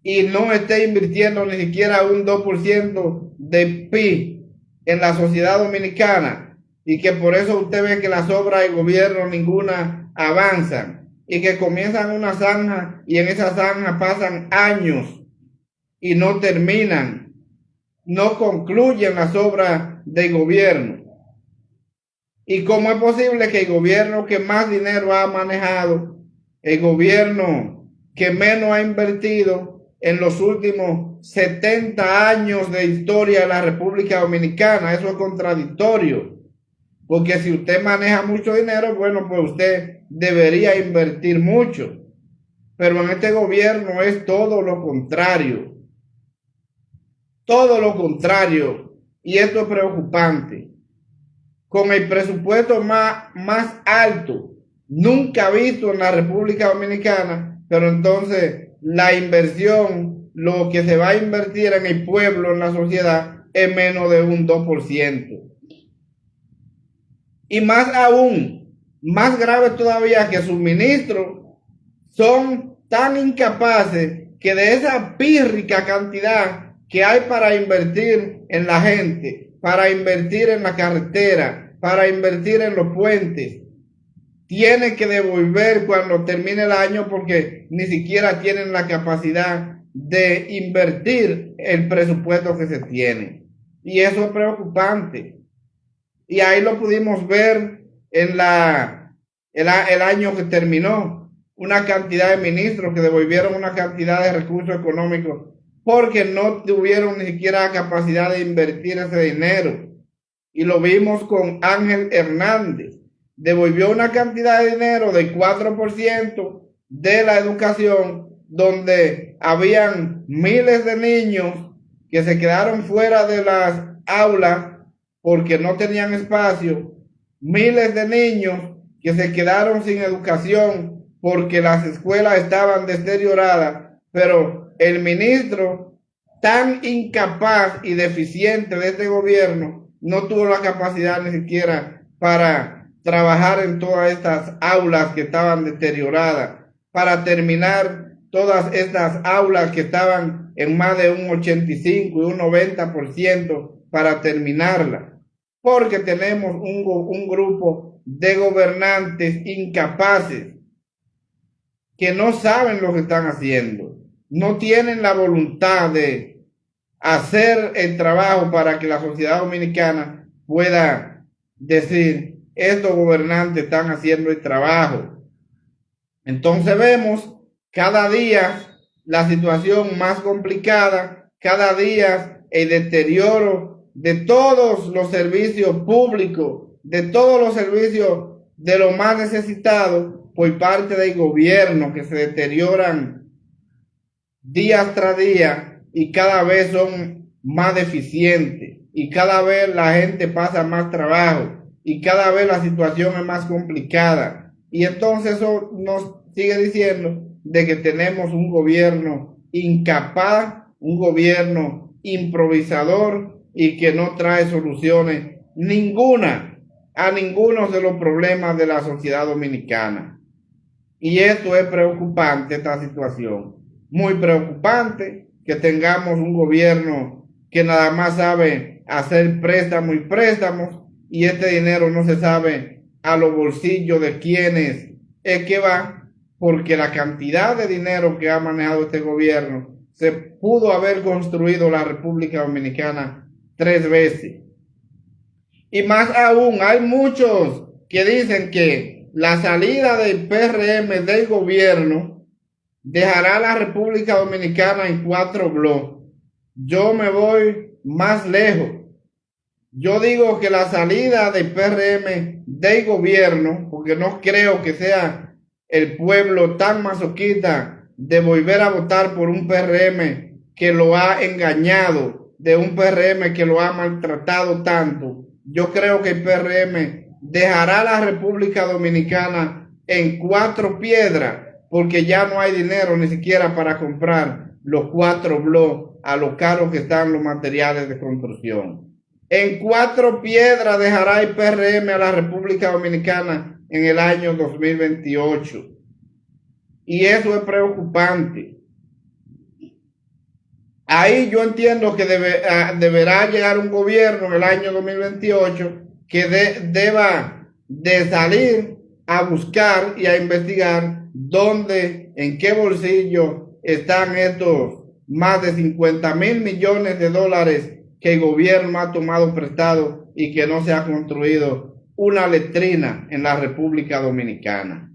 y no esté invirtiendo ni siquiera un 2% de PIB en la sociedad dominicana, y que por eso usted ve que las obras del gobierno ninguna avanzan, y que comienzan una zanja y en esa zanja pasan años y no terminan, no concluyen las obras del gobierno? ¿Y cómo es posible que el gobierno que más dinero ha manejado, el gobierno que menos ha invertido en los últimos 70 años de historia de la República Dominicana? Eso es contradictorio, porque si usted maneja mucho dinero, bueno, pues usted debería invertir mucho, pero en este gobierno es todo lo contrario, y esto es preocupante. Con el presupuesto más alto nunca visto en la República Dominicana, pero entonces la inversión, lo que se va a invertir en el pueblo, en la sociedad, es menos de un 2%. Y más aún, más grave todavía, que sus ministros son tan incapaces que de esa pírrica cantidad que hay para invertir en la gente, para invertir en la carretera, para invertir en los puentes, tienen que devolver cuando termine el año, porque ni siquiera tienen la capacidad de invertir el presupuesto que se tiene. Y eso es preocupante. Y ahí lo pudimos ver en el año que terminó. Una cantidad de ministros que devolvieron una cantidad de recursos económicos porque no tuvieron ni siquiera la capacidad de invertir ese dinero. Y lo vimos con Ángel Hernández. Devolvió una cantidad de dinero del 4% de la educación, donde habían miles de niños que se quedaron fuera de las aulas porque no tenían espacio, miles de niños que se quedaron sin educación porque las escuelas estaban deterioradas, pero el ministro, tan incapaz y deficiente de este gobierno, no tuvo la capacidad ni siquiera para trabajar en todas estas aulas que estaban deterioradas, para terminar todas estas aulas que estaban en más de un 85 y un 90%, para terminarlas, porque tenemos un grupo de gobernantes incapaces que no saben lo que están haciendo, no tienen la voluntad de hacer el trabajo para que la sociedad dominicana pueda decir: estos gobernantes están haciendo el trabajo. Entonces vemos cada día la situación más complicada, cada día el deterioro de todos los servicios públicos, de todos los servicios de los más necesitados por parte del gobierno, que se deterioran día tras día y cada vez son más deficientes, y cada vez la gente pasa más trabajo y cada vez la situación es más complicada. Y entonces eso nos sigue diciendo de que tenemos un gobierno incapaz, un gobierno improvisador y que no trae soluciones ninguna a ninguno de los problemas de la sociedad dominicana. Y esto es preocupante, esta situación, muy preocupante, que tengamos un gobierno que nada más sabe hacer préstamos y préstamos, y este dinero no se sabe a los bolsillos de quienes es que va, porque la cantidad de dinero que ha manejado este gobierno, se pudo haber construido la República Dominicana 3 veces. Y más aún, hay muchos que dicen que la salida del PRM del gobierno dejará a la República Dominicana en 4 bloques. Yo me voy más lejos. Yo digo que la salida del PRM del gobierno, porque no creo que sea el pueblo tan masoquista de volver a votar por un PRM que lo ha engañado, de un PRM que lo ha maltratado tanto. Yo creo que el PRM dejará la República Dominicana en 4 piedras, porque ya no hay dinero ni siquiera para comprar los 4 bloques a lo caros que están los materiales de construcción. En 4 piedras dejará el PRM a la República Dominicana en el año 2028. Y eso es preocupante. Ahí yo entiendo que deberá llegar un gobierno en el año 2028 que deba de salir a buscar y a investigar dónde, en qué bolsillo están estos más de 50.000 millones de dólares que el gobierno ha tomado prestado y que no se ha construido una letrina en la República Dominicana.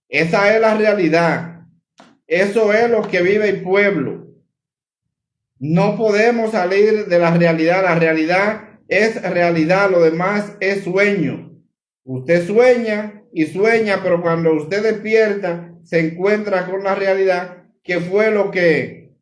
Esa es la realidad. Eso es lo que vive el pueblo. No podemos salir de la realidad. La realidad es realidad, lo demás es sueño. Usted sueña y sueña, pero cuando usted despierta se encuentra con la realidad, que fue lo que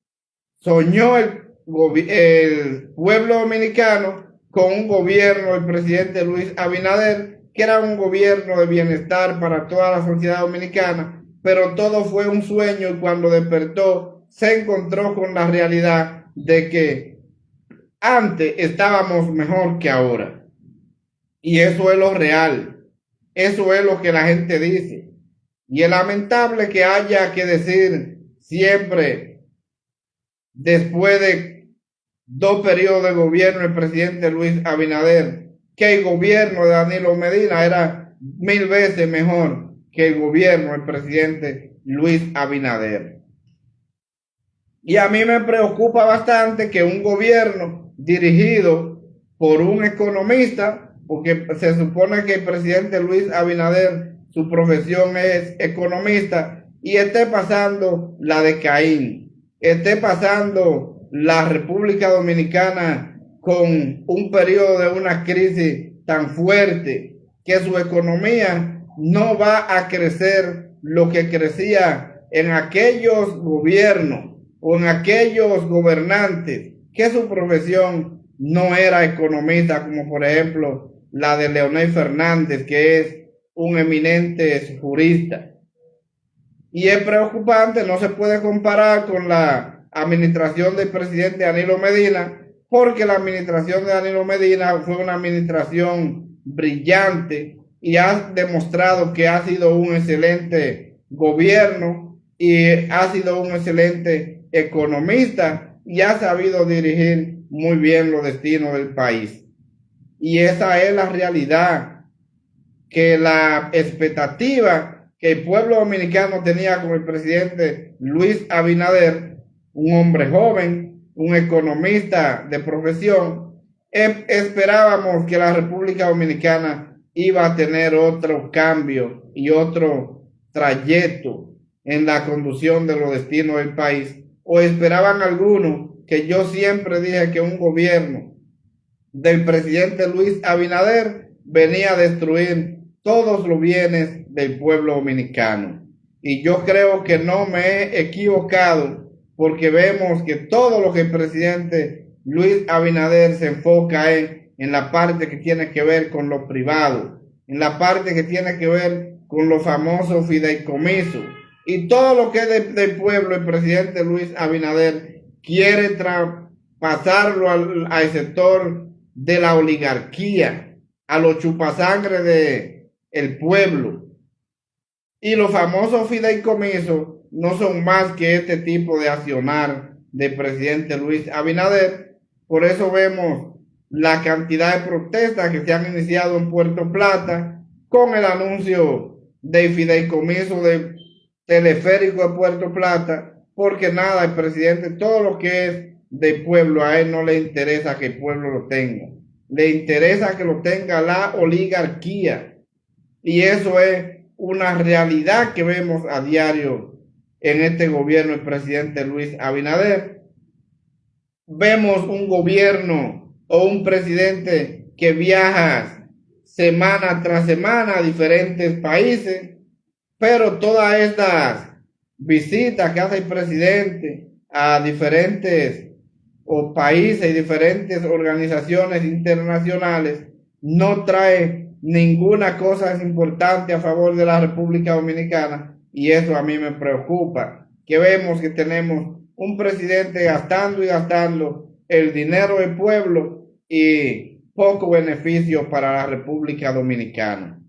soñó el pueblo dominicano con un gobierno del presidente Luis Abinader, que era un gobierno de bienestar para toda la sociedad dominicana, pero todo fue un sueño, y cuando despertó se encontró con la realidad de que antes estábamos mejor que ahora. Y eso es lo real, eso es lo que la gente dice. Y es lamentable que haya que decir siempre, después de 2 periodos de gobierno del presidente Luis Abinader, que el gobierno de Danilo Medina era 1000 veces mejor que el gobierno del presidente Luis Abinader. Y a mí me preocupa bastante que un gobierno dirigido por un economista, porque se supone que el presidente Luis Abinader, su profesión es economista, y esté pasando la de Caín, esté pasando la República Dominicana con un periodo de una crisis tan fuerte que su economía no va a crecer lo que crecía en aquellos gobiernos o en aquellos gobernantes que su profesión no era economista, como por ejemplo la de Leonel Fernández, que es un eminente jurista. Y es preocupante, no se puede comparar con la administración del presidente Danilo Medina, porque la administración de Danilo Medina fue una administración brillante y ha demostrado que ha sido un excelente gobierno y ha sido un excelente economista y ha sabido dirigir muy bien los destinos del país. Y esa es la realidad, que la expectativa que el pueblo dominicano tenía con el presidente Luis Abinader, un hombre joven, un economista de profesión, esperábamos que la República Dominicana iba a tener otro cambio y otro trayecto en la conducción de los destinos del país, o esperaban algunos, que yo siempre dije que un gobierno del presidente Luis Abinader venía a destruir todos los bienes del pueblo dominicano. Y yo creo que no me he equivocado, porque vemos que todo lo que el presidente Luis Abinader se enfoca en la parte que tiene que ver con lo privado, en la parte que tiene que ver con los famosos fideicomisos, y todo lo que es del pueblo. El presidente Luis Abinader quiere pasarlo al sector de la oligarquía, a los chupasangre del pueblo. Y los famosos fideicomisos no son más que este tipo de accionar del presidente Luis Abinader. Por eso vemos la cantidad de protestas que se han iniciado en Puerto Plata con el anuncio del fideicomiso de teleférico de Puerto Plata, porque nada, el presidente, todo lo que es del pueblo, a él no le interesa que el pueblo lo tenga, le interesa que lo tenga la oligarquía. Y eso es una realidad que vemos a diario en este gobierno del presidente Luis Abinader. Vemos un gobierno o un presidente que viaja semana tras semana a diferentes países, pero todas estas visitas que hace el presidente a diferentes países y diferentes organizaciones internacionales no trae ninguna cosa importante a favor de la República Dominicana, y eso a mí me preocupa, que vemos que tenemos un presidente gastando y gastando el dinero del pueblo y poco beneficio para la República Dominicana.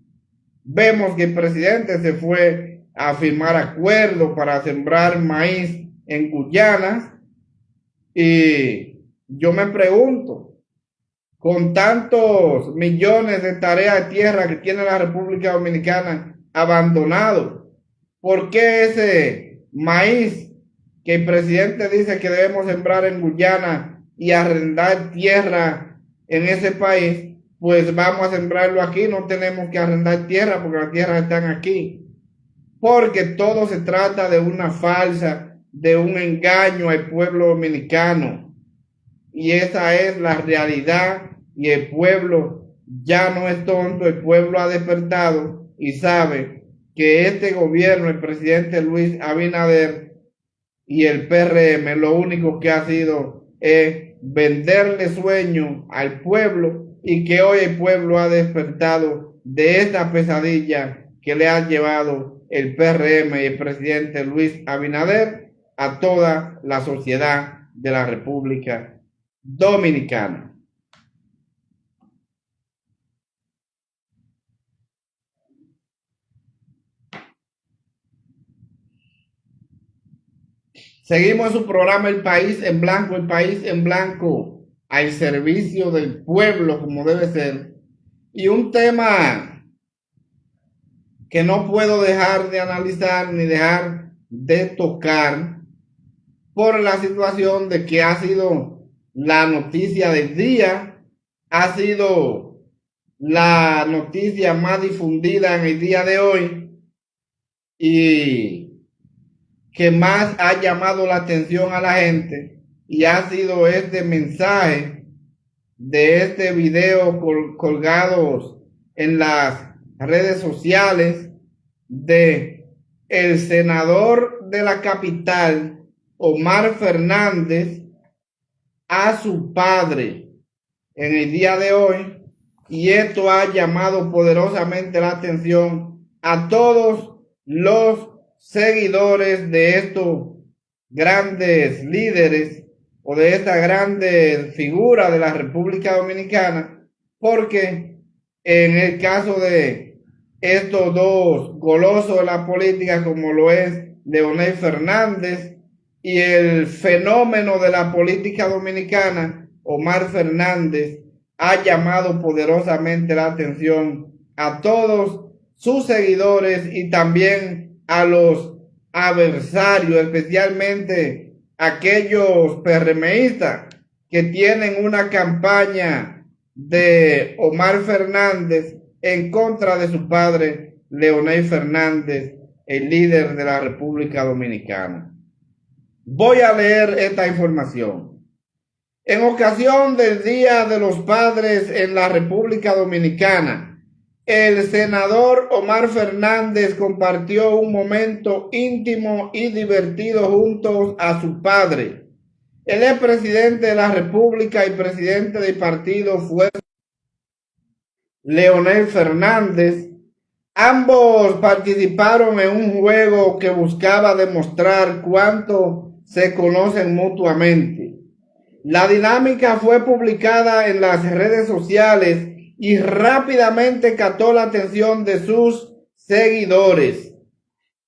Vemos que el presidente se fue a firmar acuerdos para sembrar maíz en Guyana, y yo me pregunto, con tantos millones de hectáreas de tierra que tiene la República Dominicana abandonado, ¿por qué ese maíz que el presidente dice que debemos sembrar en Guyana y arrendar tierra en ese país, pues vamos a sembrarlo aquí? No tenemos que arrendar tierra porque las tierras están aquí? Porque todo se trata de una farsa, de un engaño al pueblo dominicano, y esa es la realidad. Y el pueblo ya no es tonto, el pueblo ha despertado y sabe que este gobierno, el presidente Luis Abinader y el PRM, lo único que ha sido es venderle sueño al pueblo, y que hoy el pueblo ha despertado de esta pesadilla que le ha llevado el PRM y el presidente Luis Abinader a toda la sociedad de la República Dominicana. Seguimos en su programa El País en Blanco, El País en Blanco, al servicio del pueblo como debe ser. Y un tema que no puedo dejar de analizar ni dejar de tocar por la situación de que ha sido la noticia del día, ha sido la noticia más difundida en el día de hoy y que más ha llamado la atención a la gente, y ha sido este mensaje de este video colgados en las redes sociales de el senador de la capital, Omar Fernández, a su padre en el día de hoy, y esto ha llamado poderosamente la atención a todos los seguidores de estos grandes líderes o de esta grande figura de la República Dominicana, porque en el caso de estos dos golosos de la política, como lo es Leonel Fernández, y el fenómeno de la política dominicana, Omar Fernández, ha llamado poderosamente la atención a todos sus seguidores y también a los adversarios, especialmente aquellos PRMistas que tienen una campaña de Omar Fernández en contra de su padre, Leonel Fernández, el líder de la República Dominicana. Voy a leer esta información. En ocasión del Día de los Padres en la República Dominicana, el senador Omar Fernández compartió un momento íntimo y divertido junto a su padre. Él es presidente de la República y presidente del partido Fuerza Leonel Fernández. Ambos participaron en un juego que buscaba demostrar cuánto se conocen mutuamente. La dinámica fue publicada en las redes sociales y rápidamente captó la atención de sus seguidores.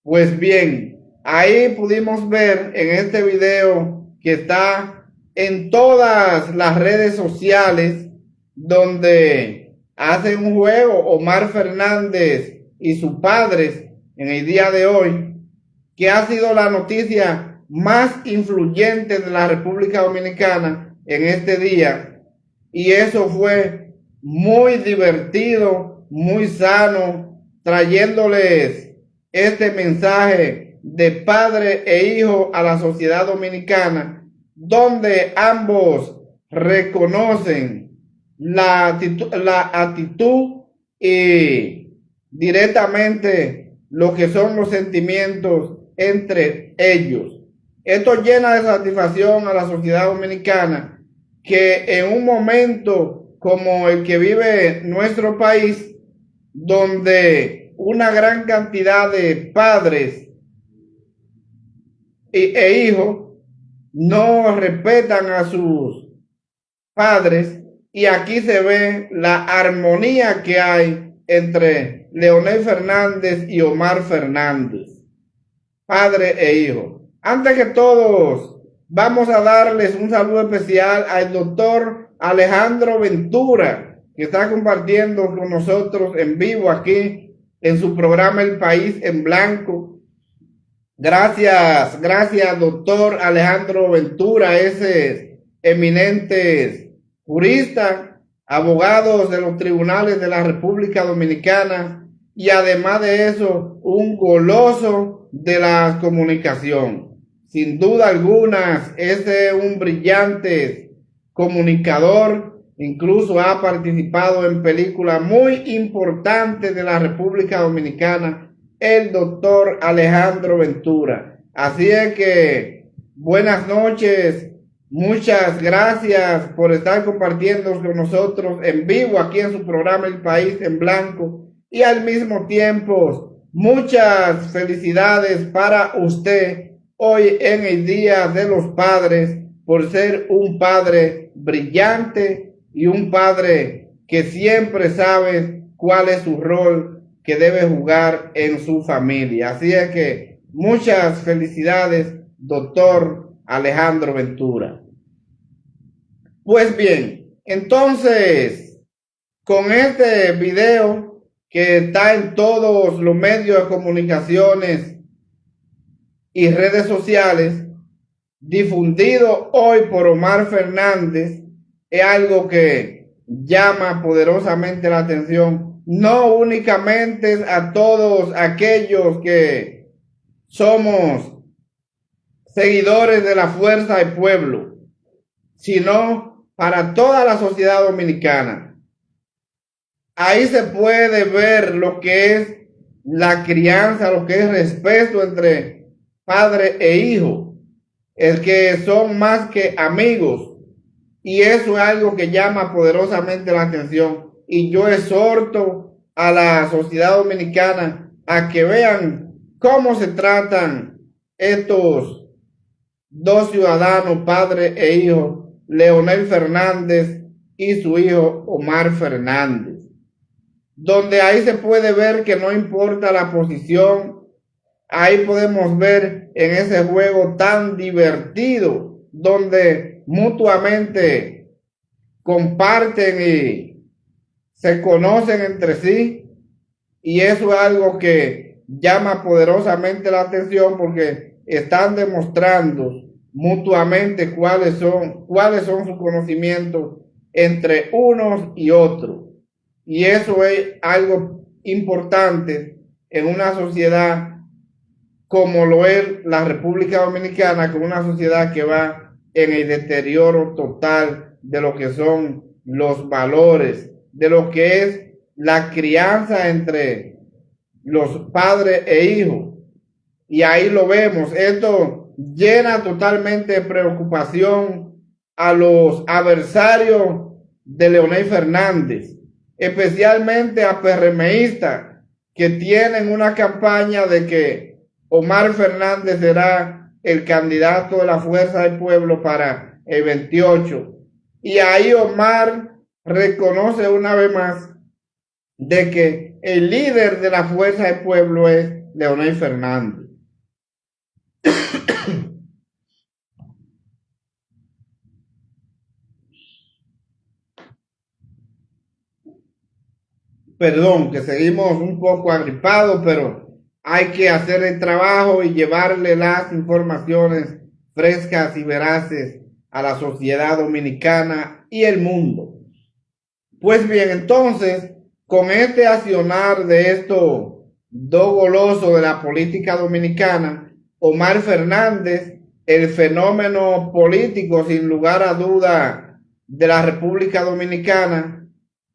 Pues bien, ahí pudimos ver en este video que está en todas las redes sociales, donde hacen un juego Omar Fernández y sus padres en el día de hoy, que ha sido la noticia más influyente de la República Dominicana en este día, y eso fue muy divertido, muy sano, trayéndoles este mensaje de padre e hijo a la sociedad dominicana, donde ambos reconocen la actitud y directamente lo que son los sentimientos entre ellos. Esto llena de satisfacción a la sociedad dominicana, que en un momento como el que vive nuestro país, donde una gran cantidad de padres e hijos no respetan a sus padres, y aquí se ve la armonía que hay entre Leonel Fernández y Omar Fernández, padre e hijo. Antes que todos, vamos a darles un saludo especial al doctor Alejandro Ventura, que está compartiendo con nosotros en vivo aquí en su programa El País en Blanco. Gracias, doctor Alejandro Ventura, ese eminente jurista, abogados de los tribunales de la República Dominicana, y además de eso, un goloso de la comunicación. Sin duda alguna, es un brillante comunicador, incluso ha participado en películas muy importantes de la República Dominicana, el doctor Alejandro Ventura. Así es que, buenas noches, muchas gracias por estar compartiendo con nosotros en vivo aquí en su programa El País en Blanco, y al mismo tiempo, muchas felicidades para usted hoy en el Día de los Padres, por ser un padre brillante y un padre que siempre sabe cuál es su rol que debe jugar en su familia. Así es que muchas felicidades, doctor Alejandro Ventura. Pues bien, entonces, con este video que está en todos los medios de comunicaciones y redes sociales, difundido hoy por Omar Fernández, es algo que llama poderosamente la atención, no únicamente a todos aquellos que somos seguidores de la Fuerza del Pueblo, sino para toda la sociedad dominicana. Ahí se puede ver lo que es la crianza, lo que es respeto entre padre e hijo, el que son más que amigos, y eso es algo que llama poderosamente la atención. Y yo exhorto a la sociedad dominicana a que vean cómo se tratan estos dos ciudadanos, padre e hijo, Leonel Fernández y su hijo Omar Fernández, donde ahí se puede ver que no importa la posición. Ahí podemos ver en ese juego tan divertido, donde mutuamente comparten y se conocen entre sí, y eso es algo que llama poderosamente la atención, porque están demostrando mutuamente cuáles son sus conocimientos entre unos y otros, y eso es algo importante en una sociedad como lo es la República Dominicana, con una sociedad que va en el deterioro total de lo que son los valores, de lo que es la crianza entre los padres e hijos. Y ahí lo vemos. Esto llena totalmente de preocupación a los adversarios de Leonel Fernández, especialmente a PRMistas que tienen una campaña de que Omar Fernández será el candidato de la Fuerza del Pueblo para el 28. Y ahí Omar reconoce una vez más de que el líder de la Fuerza del Pueblo es Leonel Fernández. Perdón, que seguimos un poco agripados, pero hay que hacer el trabajo y llevarle las informaciones frescas y veraces a la sociedad dominicana y el mundo. Pues bien, entonces, con este accionar de estos dos golosos de la política dominicana, Omar Fernández, el fenómeno político sin lugar a duda de la República Dominicana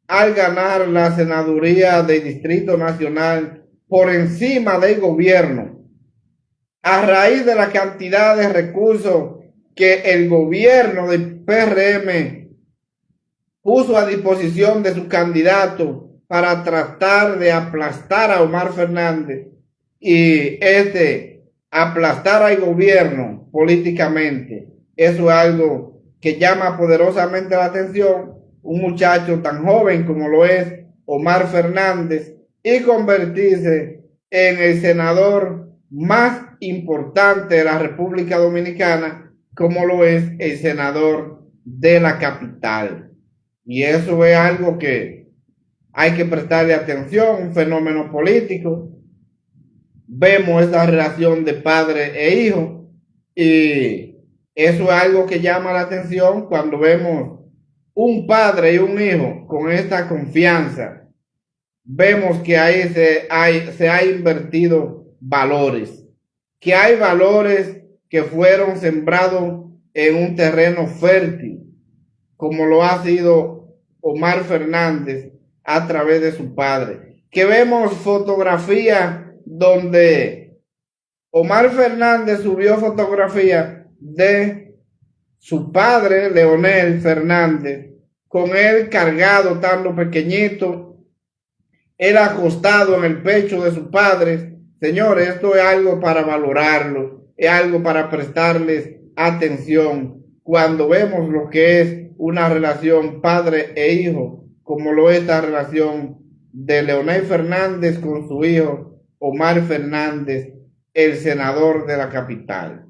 al ganar la senaduría del Distrito Nacional por encima del gobierno, a raíz de la cantidad de recursos que el gobierno del PRM puso a disposición de su candidato para tratar de aplastar a Omar Fernández y aplastar al gobierno políticamente. Eso es algo que llama poderosamente la atención. Un muchacho tan joven como lo es Omar Fernández y convertirse en el senador más importante de la República Dominicana, como lo es el senador de la capital. Y eso es algo que hay que prestarle atención, un fenómeno político. Vemos esa relación de padre e hijo y eso es algo que llama la atención cuando vemos un padre y un hijo con esta confianza. Vemos que ahí se ha invertido valores, que hay valores que fueron sembrados en un terreno fértil, como lo ha sido Omar Fernández a través de su padre. Que vemos fotografías donde Omar Fernández subió fotografías de su padre, Leonel Fernández, con él cargado, estando pequeñito, él acostado en el pecho de su padre. Señores, esto es algo para valorarlo, es algo para prestarles atención cuando vemos lo que es una relación padre e hijo, como lo es esta relación de Leonel Fernández con su hijo Omar Fernández, el senador de la capital.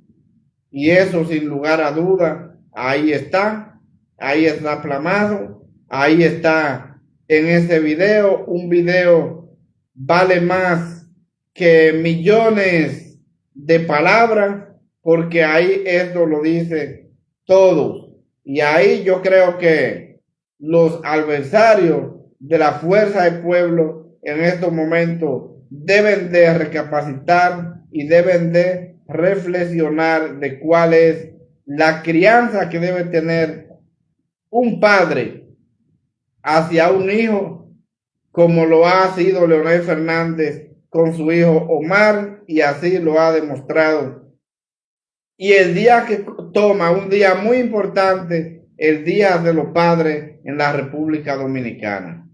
Y eso, sin lugar a duda, ahí está plasmado, ahí está en ese video. Un video vale más que millones de palabras, porque ahí esto lo dice todo. Y ahí yo creo que los adversarios de la fuerza del pueblo en estos momentos deben de recapacitar y deben de reflexionar de cuál es la crianza que debe tener un padre hacia un hijo, como lo ha sido Leonel Fernández con su hijo Omar, y así lo ha demostrado. Y el día que toma, un día muy importante, el Día de los Padres en la República Dominicana.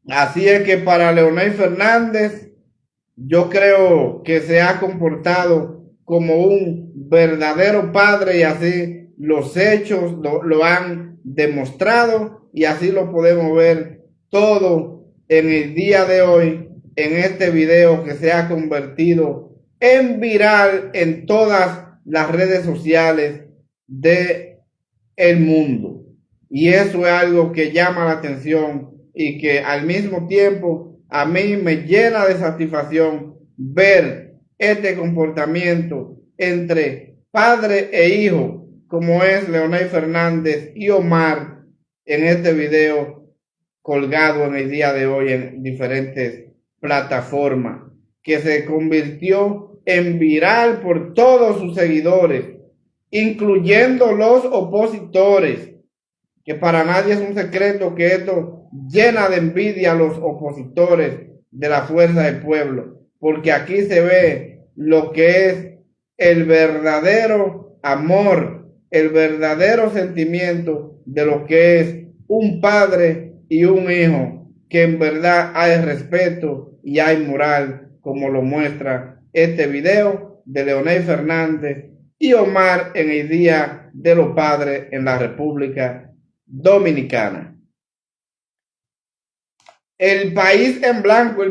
Así es que para Leonel Fernández, yo creo que se ha comportado como un verdadero padre, y así los hechos lo han demostrado, y así lo podemos ver todo en el día de hoy, en este video que se ha convertido en viral en todas las redes sociales de el mundo. Y eso es algo que llama la atención y que al mismo tiempo a mí me llena de satisfacción ver este comportamiento entre padre e hijo, como es Leonel Fernández y Omar, en este video colgado en el día de hoy en diferentes plataformas, que se convirtió en viral por todos sus seguidores, incluyendo los opositores, que para nadie es un secreto que esto llena de envidia a los opositores de la fuerza del pueblo, porque aquí se ve lo que es el verdadero amor, el verdadero sentimiento de lo que es un padre y un hijo, que en verdad hay respeto y hay moral, como lo muestra este video de Leonel Fernández y Omar en el Día de los Padres en la República Dominicana. El país en blanco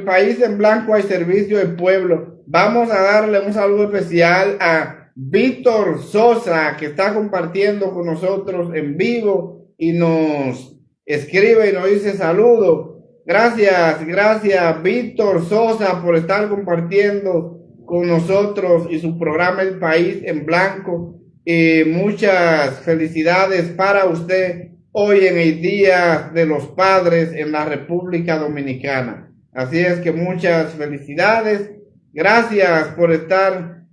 al servicio del pueblo. Vamos a darle un saludo especial a Víctor Sosa, que está compartiendo con nosotros en vivo y nos escribe y nos dice saludos. Gracias Víctor Sosa por estar compartiendo con nosotros y su programa El País en Blanco. Y muchas felicidades para usted hoy en el Día de los Padres en la República Dominicana. Así es que muchas felicidades. Gracias por estar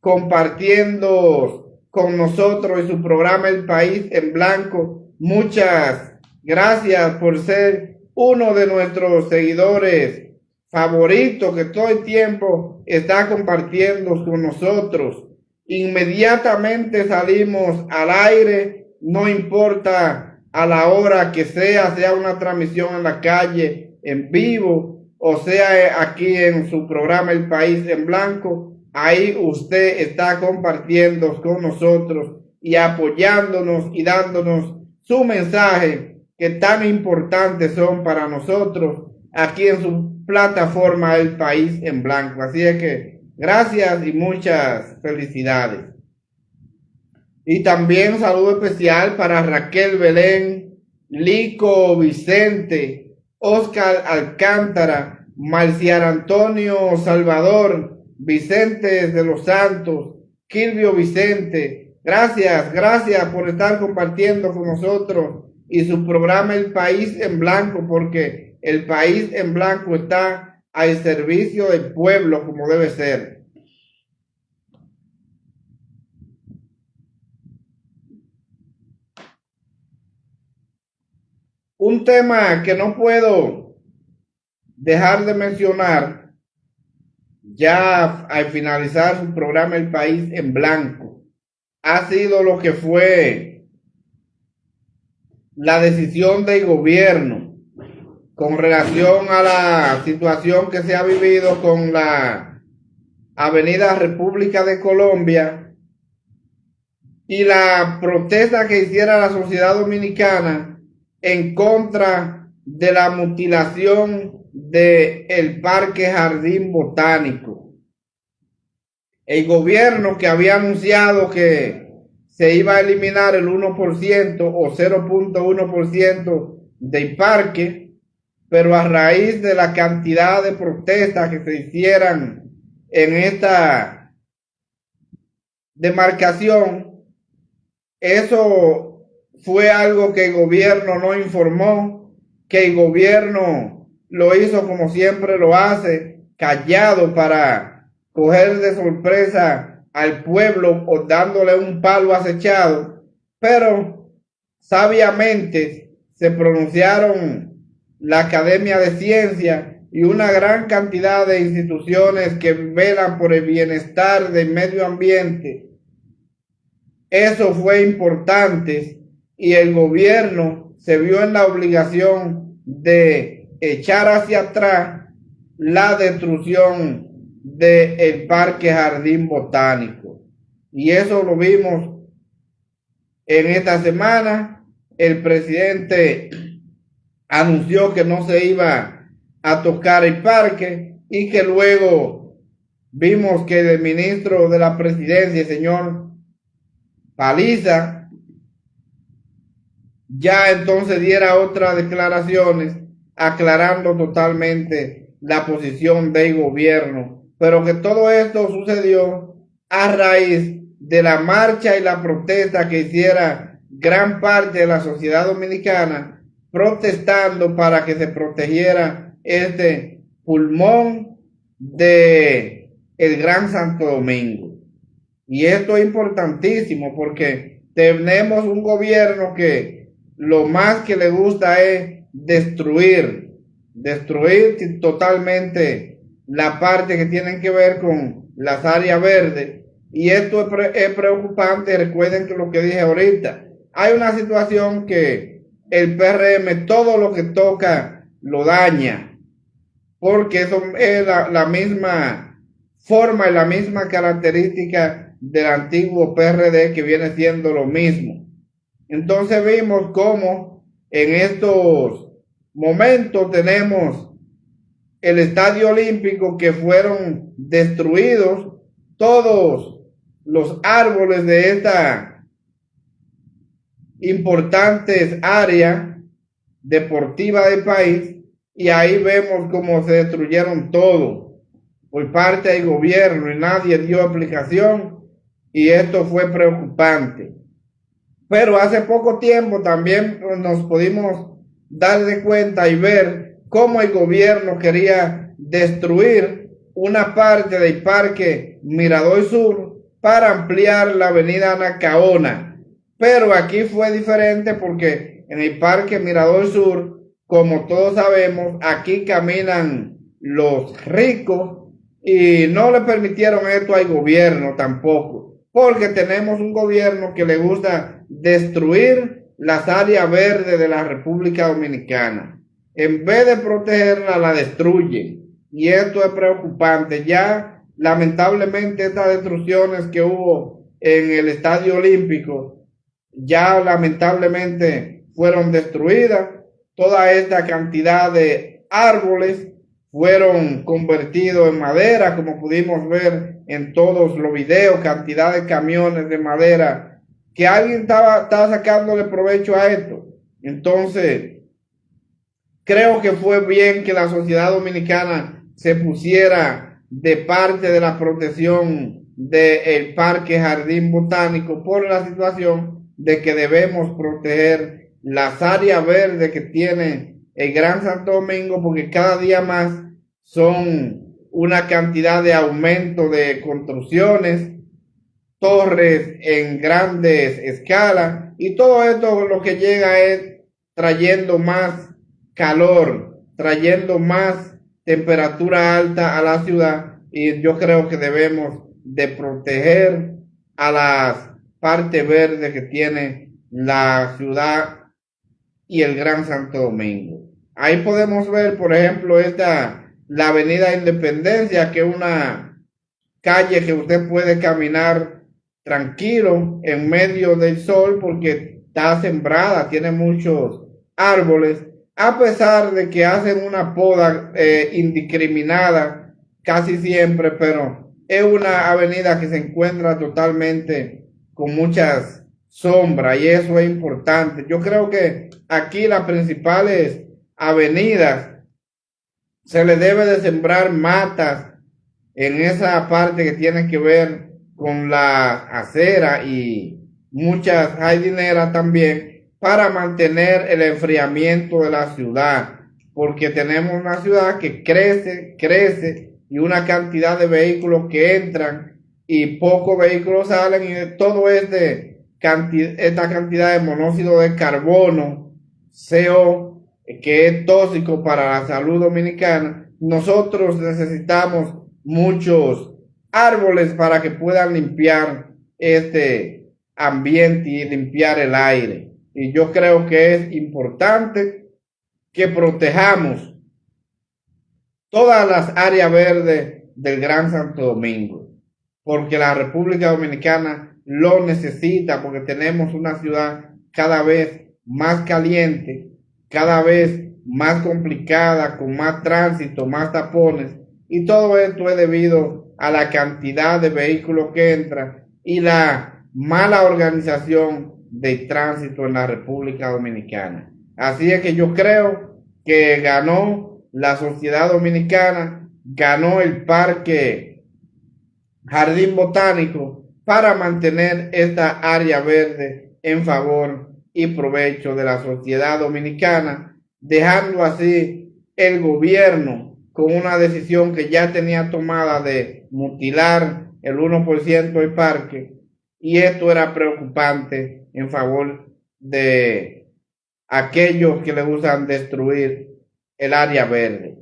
compartiendo con nosotros y su programa El País en Blanco muchas gracias por ser uno de nuestros seguidores favoritos que todo el tiempo está compartiendo con nosotros. Inmediatamente salimos al aire, no importa a la hora que sea una transmisión en la calle, en vivo, o sea aquí en su programa El País en Blanco. Ahí usted está compartiendo con nosotros y apoyándonos y dándonos su mensaje que tan importantes son para nosotros aquí en su plataforma El País en Blanco. Así es que gracias y muchas felicidades. Y también un saludo especial para Raquel Belén, Lico Vicente, Oscar Alcántara, Marcial Antonio Salvador, Vicente de los Santos, Kilvio Vicente. Gracias por estar compartiendo con nosotros y su programa El País en Blanco, porque El País en Blanco está al servicio del pueblo como debe ser. Un tema que no puedo dejar de mencionar ya al finalizar su programa El País en Blanco ha sido lo que fue la decisión del gobierno con relación a la situación que se ha vivido con la Avenida República de Colombia y la protesta que hiciera la sociedad dominicana en contra de la mutilación del Parque Jardín Botánico. El gobierno que había anunciado que se iba a eliminar el 1% o 0.1% del parque, pero a raíz de la cantidad de protestas que se hicieran en esta demarcación, eso fue algo que el gobierno no informó, que el gobierno lo hizo como siempre lo hace, callado para coger de sorpresa al pueblo o dándole un palo acechado, pero sabiamente se pronunciaron la Academia de Ciencia y una gran cantidad de instituciones que velan por el bienestar del medio ambiente. Eso fue importante. Y el gobierno se vio en la obligación de echar hacia atrás la destrucción del Parque Jardín Botánico. Y eso lo vimos en esta semana. El presidente anunció que no se iba a tocar el parque y que luego vimos que el ministro de la presidencia, el señor Paliza, ya entonces diera otras declaraciones aclarando totalmente la posición del gobierno, pero que todo esto sucedió a raíz de la marcha y la protesta que hiciera gran parte de la sociedad dominicana protestando para que se protegiera este pulmón de el Gran Santo Domingo. Y esto es importantísimo porque tenemos un gobierno que lo más que le gusta es destruir totalmente la parte que tienen que ver con las áreas verdes. Y esto es preocupante. Recuerden que lo que dije ahorita, hay una situación que el PRM todo lo que toca lo daña, porque eso es la misma forma y la misma característica del antiguo PRD, que viene siendo lo mismo. Entonces vimos cómo en estos momentos tenemos el Estadio Olímpico, que fueron destruidos todos los árboles de esta importante área deportiva del país, y ahí vemos cómo se destruyeron todo por parte del gobierno y nadie dio explicación, y esto fue preocupante. Pero hace poco tiempo también nos pudimos dar de cuenta y ver cómo el gobierno quería destruir una parte del Parque Mirador Sur para ampliar la avenida Anacaona, Pero aquí fue diferente porque en el Parque Mirador Sur, como todos sabemos, aquí caminan los ricos y no le permitieron esto al gobierno tampoco, porque tenemos un gobierno que le gusta destruir las áreas verdes de la República Dominicana. En vez de protegerla, la destruye. Y esto es preocupante. Ya, lamentablemente, estas destrucciones que hubo en el Estadio Olímpico ya lamentablemente fueron destruidas. Toda esta cantidad de árboles fueron convertidos en madera, como pudimos ver en todos los videos, cantidad de camiones de madera, que alguien estaba sacándole provecho a esto. Entonces, creo que fue bien que la sociedad dominicana se pusiera de parte de la protección del Parque Jardín Botánico por la situación de que debemos proteger las áreas verdes que tiene el Gran Santo Domingo, porque cada día más son una cantidad de aumento de construcciones, torres en grandes escalas, y todo esto lo que llega es trayendo más calor, trayendo más temperatura alta a la ciudad, y yo creo que debemos de proteger a las partes verdes que tiene la ciudad y el Gran Santo Domingo. Ahí podemos ver, por ejemplo, la Avenida Independencia, que es una calle que usted puede caminar tranquilo en medio del sol porque está sembrada, tiene muchos árboles, a pesar de que hacen una poda indiscriminada casi siempre, pero es una avenida que se encuentra totalmente con muchas sombras y eso es importante. Yo creo que aquí las principales avenidas se le debe de sembrar matas en esa parte que tiene que ver con la acera y muchas jardineras también para mantener el enfriamiento de la ciudad, porque tenemos una ciudad que crece y una cantidad de vehículos que entran y pocos vehículos salen y todo es de esta cantidad de monóxido de carbono, CO, que es tóxico para la salud dominicana. Nosotros necesitamos muchos árboles para que puedan limpiar este ambiente y limpiar el aire. Y yo creo que es importante que protejamos todas las áreas verdes del Gran Santo Domingo, porque la República Dominicana lo necesita, porque tenemos una ciudad cada vez más caliente, cada vez más complicada, con más tránsito, más tapones, y todo esto es debido a la cantidad de vehículos que entran y la mala organización del tránsito en la República Dominicana. Así es que yo creo que ganó la sociedad dominicana, ganó el Parque Jardín Botánico para mantener esta área verde en favor y provecho de la sociedad dominicana, dejando así el gobierno con una decisión que ya tenía tomada de mutilar el 1% del parque, y esto era preocupante en favor de aquellos que le gustan destruir el área verde.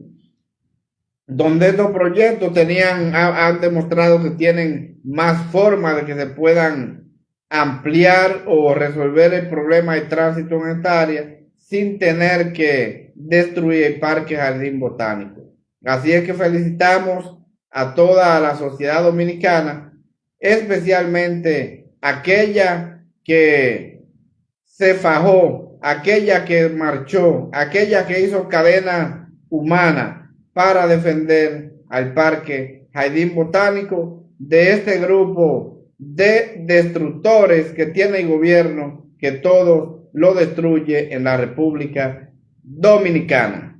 Donde estos proyectos han demostrado que tienen más formas de que se puedan ampliar o resolver el problema de tránsito en esta área sin tener que destruir el Parque Jardín Botánico. Así es que felicitamos a toda la sociedad dominicana, especialmente aquella que se fajó, aquella que marchó, aquella que hizo cadena humana para defender al Parque Jardín Botánico de este grupo de destructores que tiene el gobierno, que todo lo destruye en la República Dominicana.